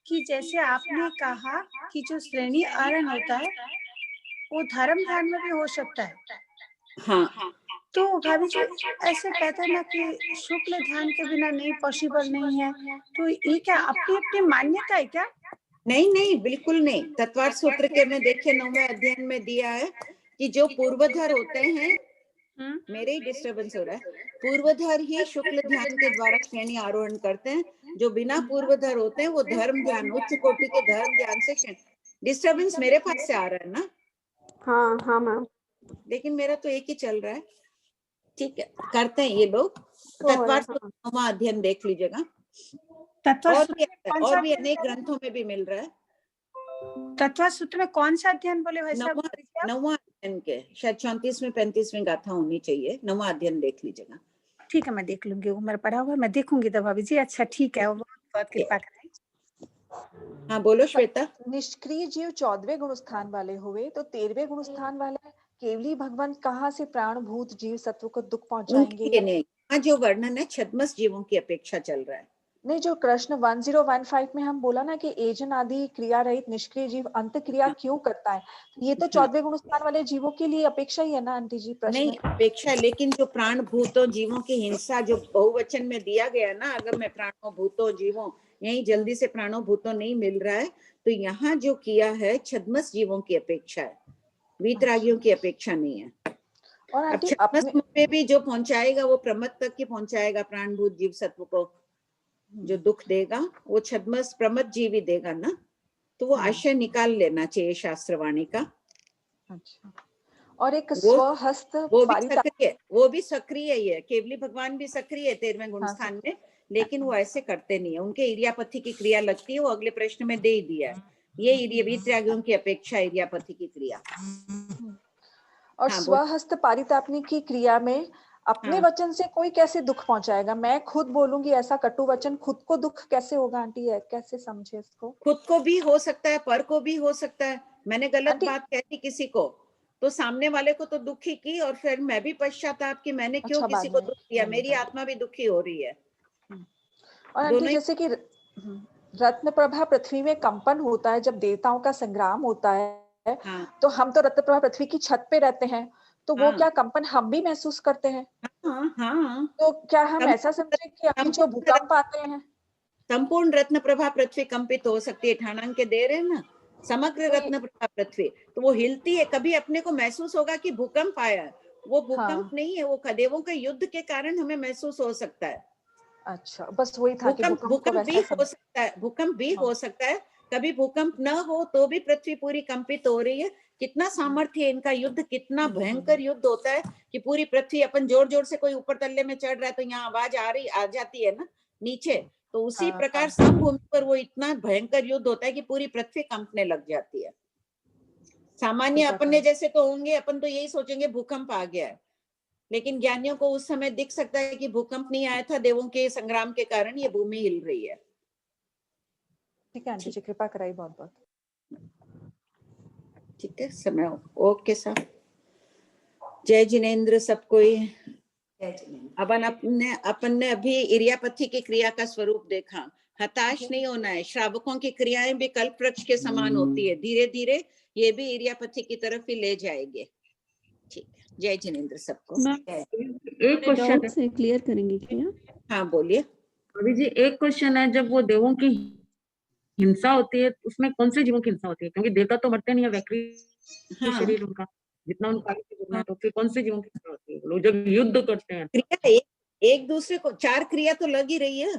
कि जैसे आपने कहा कि जो श्रेणी आरण होता है वो धर्म ध्यान में भी हो सकता है। हाँ तो भाभी जी ऐसे कहते हैं ना कि शुक्ल ध्यान के बिना नहीं पॉसिबल नहीं है, तो ये क्या अपनी अपनी मान्यता है क्या? नहीं बिल्कुल नहीं। तत्वार्थ सूत्र के में देखिए 9वें अध्ययन में दिया है कि जो पूर्वधर होते हैं, मेरे ही डिस्टर्बेंस हो रहा है, पूर्वधर ही शुक्ल ध्यान के द्वारा श्रेणी आरोहण करते हैं। जो बिना पूर्वधर होते हैं वो धर्म ध्यान, उच्च कोटि के धर्म ध्यान से। डिस्टर्बेंस मेरे पास से आ रहा है ना? हाँ मैम। लेकिन मेरा तो एक ही चल रहा है। ठीक है, करते हैं ये लोग। तत्वार्थ सूत्र 9वां अध्ययन देख लीजिएगा। और भी अनेक ग्रंथों में भी मिल रहा है। तत्वार्थ सूत्र में कौन सा अध्ययन बोले भाई साहब? 9वां अध्ययन के शायद 34वें 35वें गाथा होनी चाहिए। 9वां अध्ययन देख लीजिएगा। ठीक है मैं देख लूंगी, वो मेरा पढ़ा हुआ मैं देखूंगी तो भाभी जी। अच्छा ठीक है, बहुत कृपा करें। हाँ बोलो श्वेता। निष्क्रिय जीव 14वें गुण स्थान वाले हुए तो 13वें गुण स्थान वाले केवली भगवान कहाँ से प्राणभूत जीव सत्व को दुख पहुंचाएंगे? नहीं, जो वर्णन है छद्मस जीवों की अपेक्षा चल रहा है। नहीं, जो कृष्ण 1015 में हम बोला ना कि एजन आदि क्रिया रहित निष्क्रिय जीव अंत क्रिया क्यों करता है, ये तो 14वें गुण स्थान वाले जीवों के लिए अपेक्षा ही है ना आंटी जी? प्रश्न नहीं अपेक्षा, लेकिन जो प्राण भूतों जीवों की हिंसा जो बहुवचन में दिया गया ना, अगर मैं प्राणों भूतों जीवों, यही जल्दी से प्राणों भूतों नहीं मिल रहा है, तो यहाँ जो किया है छद्मस जीवों की अपेक्षा है, वीतरागियों की अपेक्षा नहीं है। और अब छद्मस पे भी जो पहुंचाएगा वो प्रमद तक ही पहुंचाएगा। प्राणभूत जीव सत्व को जो दुख देगा वो छद्मस प्रमद जीव ही देगा ना, तो वो आशय निकाल लेना चाहिए शास्त्रवाणी का। अच्छा, और एक स्वहस्त वो भी सक्रिय ही है। केवली भगवान भी सक्रिय है 13वें गुण स्थान में, लेकिन वो ऐसे करते नहीं है। उनके इरियापति की क्रिया लगती है, वो अगले प्रश्न में दे ही दिया है। ये वीतरागियों की अपेक्षा इरियापति की क्रिया। और स्वहस्त पारितापनी की क्रिया में अपने वचन से कोई कैसे दुख पहुंचाएगा? मैं खुद बोलूंगी ऐसा कटु वचन, खुद को दुख कैसे होगा आंटी? है कैसे समझे इसको? खुद को भी हो सकता है, पर को भी हो सकता है। मैंने गलत बात कह दी किसी को तो सामने वाले को तो दुखी की, और फिर मैं भी पश्चाताप कि मैंने क्यों किसी को दुख दिया, मेरी आत्मा भी दुखी हो रही है। और आंटी जैसे कि रत्न प्रभा पृथ्वी में कंपन होता है जब देवताओं का संग्राम होता है, तो हम तो रत्न प्रभा पृथ्वी की छत पे रहते हैं, तो वो क्या कंपन हम भी महसूस करते हैं? हाँ। तो क्या हम ऐसा समझे कि अभी जो भूकंप आते हैं संपूर्ण रत्न प्रभा पृथ्वी कंपित हो सकती है, ठाणांक के दे रहे हैं ना, समग्र रत्न प्रभा पृथ्वी, तो वो हिलती है। कभी अपने को महसूस होगा कि भूकंप आया, वो भूकंप नहीं है, वो खदेवों के युद्ध के कारण हमें महसूस हो सकता है। अच्छा, बस वही था कि भूकंप भी हो सकता है, भूकंप भी हो सकता है। कभी भूकंप न हो तो भी पृथ्वी पूरी कंपित हो रही है। कितना सामर्थ्य है इनका युद्ध, कितना भयंकर युद्ध होता है कि पूरी पृथ्वी, अपन जोर जोर से कोई ऊपर तल्ले में चढ़ रहा है तो यहाँ आवाज आ जाती है ना नीचे, तो उसी प्रकार समभूमि पर वो इतना भयंकर युद्ध होता है कि पूरी पृथ्वी कंपने लग जाती है। सामान्य अपने जैसे तो होंगे, अपन तो यही सोचेंगे भूकंप आ गया है, लेकिन ज्ञानियों को उस समय दिख सकता है कि भूकंप नहीं आया था, देवों के संग्राम के कारण ये भूमि हिल रही है। ठीक है आंटी जी, कृपा कराई बहुत बहुत। ठीक है, समय ओके साहब। जय जिनेन्द्र सबको। अपन ने अभी इरियापथी की क्रिया का स्वरूप देखा। हताश नहीं होना है, श्रावकों की क्रियाएं भी कल्प वृक्ष के समान होती है, धीरे धीरे ये भी इरियापथी की तरफ ही ले जाएंगे। ठीक है, जय जिनेन्द्र सबको। एक क्वेश्चन से क्लियर करेंगे क्या? हाँ बोलिए। अभी जी एक क्वेश्चन है, जब वो देवों की हिंसा होती है उसमें कौन से जीवों की हिंसा होती है? क्योंकि देवता तो मरते नहीं है, वैक्री शरीर उनका जितना उनका है, तो फिर कौन से जीवों की हिंसा होती है? लोग जब युद्ध करते हैं क्रिया एक दूसरे को, चार क्रिया तो लगी रही है,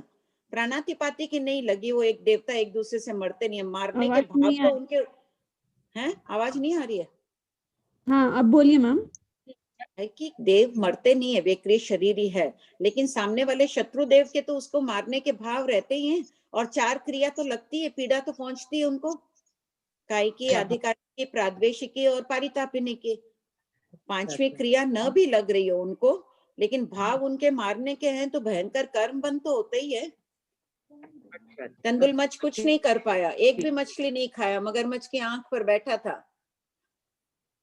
प्राणातिपाती की नहीं लगी। वो एक देवता एक दूसरे से मरते नहीं है, मारने के भाव तो उनके हैं। आवाज नहीं आ रही है? हाँ अब बोलिए मैम। है कि देव मरते नहीं है, वे क्रिय शरीर ही है, लेकिन सामने वाले शत्रु देव के तो उसको मारने के भाव रहते ही हैं। और चार क्रिया तो लगती है, पीड़ा तो पहुंचती है उनको, कायिकी, आधिकारिकी, प्राद्वेशिकी और पारितापिनी की। पांचवी क्रिया न भी लग रही हो उनको, लेकिन भाव उनके मारने के हैं, तो भयंकर कर्म बंद तो होते ही है। तंदुलमच कुछ नहीं कर पाया, एक भी मछली नहीं खाया, मगरमच्छ की आंख पर बैठा था,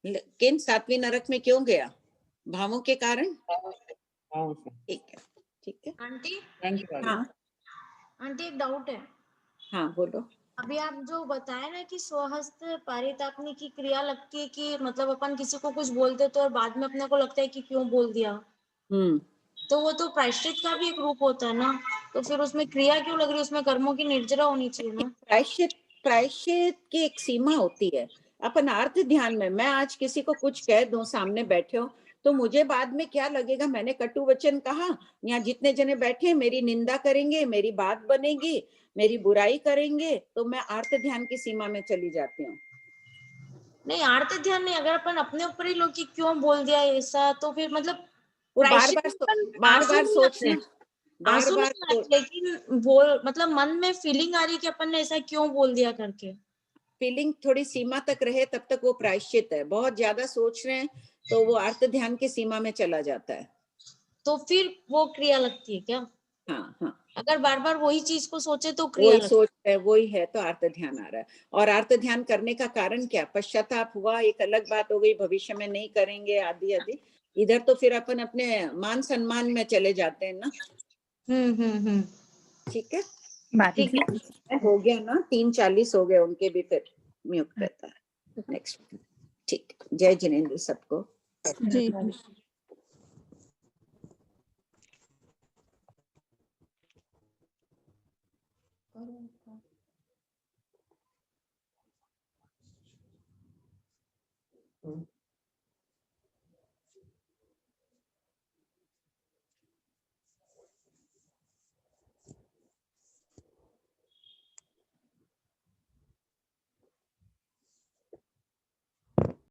लेकिन सातवीं नरक में क्यों गया? भावों के कारण। ठीक है, ठीक है आंटी। हाँ आंटी एक डाउट है। हाँ बोलो। अभी आप जो बताए ना कि स्वहस्त पारितापनी की क्रिया लगती है कि मतलब अपन किसी को कुछ बोलते तो और बाद में अपने को लगता है कि क्यों बोल दिया, तो वो तो प्रायश्चित का भी एक रूप होता है ना, तो फिर उसमें क्रिया क्यों लग रही है? उसमें कर्मों की निर्जरा होनी चाहिए ना। प्रायश्चित की एक सीमा होती है। अपन अर्थ ध्यान में, मैं आज किसी को कुछ कह दूं, सामने बैठे हो तो मुझे बाद में क्या लगेगा, मैंने कटु वचन कहा, यहाँ जितने जने बैठे मेरी निंदा करेंगे, मेरी बात बनेगी, मेरी बुराई करेंगे, तो मैं अर्थ ध्यान की सीमा में चली जाती हूँ। नहीं अर्थ ध्यान नहीं, अगर अपन अपने ऊपर ही लोग कि क्यों बोल दिया ऐसा, तो फिर मतलब वो बार बार सोचना, आंसू नहीं आ रहे, लेकिन बोल मतलब मन में फीलिंग आ रही कि अपन ने ऐसा क्यों बोल दिया करके। फीलिंग थोड़ी सीमा तक रहे तब तक वो प्रायश्चित है। बहुत ज्यादा सोच रहे हैं तो वो अर्थ ध्यान की सीमा में चला जाता है, तो फिर वो क्रिया लगती है क्या? हाँ हाँ। अगर बार बार वही चीज को सोचे तो क्रिया वही सोच है, वही है, तो अर्थ ध्यान आ रहा है। और अर्थ ध्यान करने का कारण क्या? पश्चाताप हुआ, एक अलग बात हो गई, भविष्य में नहीं करेंगे आदि आदि। इधर तो फिर अपन अपने मान सम्मान में चले जाते हैं ना। ठीक है, ठीक है, हो गया ना, 3:40 हो गए उनके भी, फिर म्यूट रहता है नेक्स्ट। ठीक, जय जिनेन्द्र सबको। जय Thank you.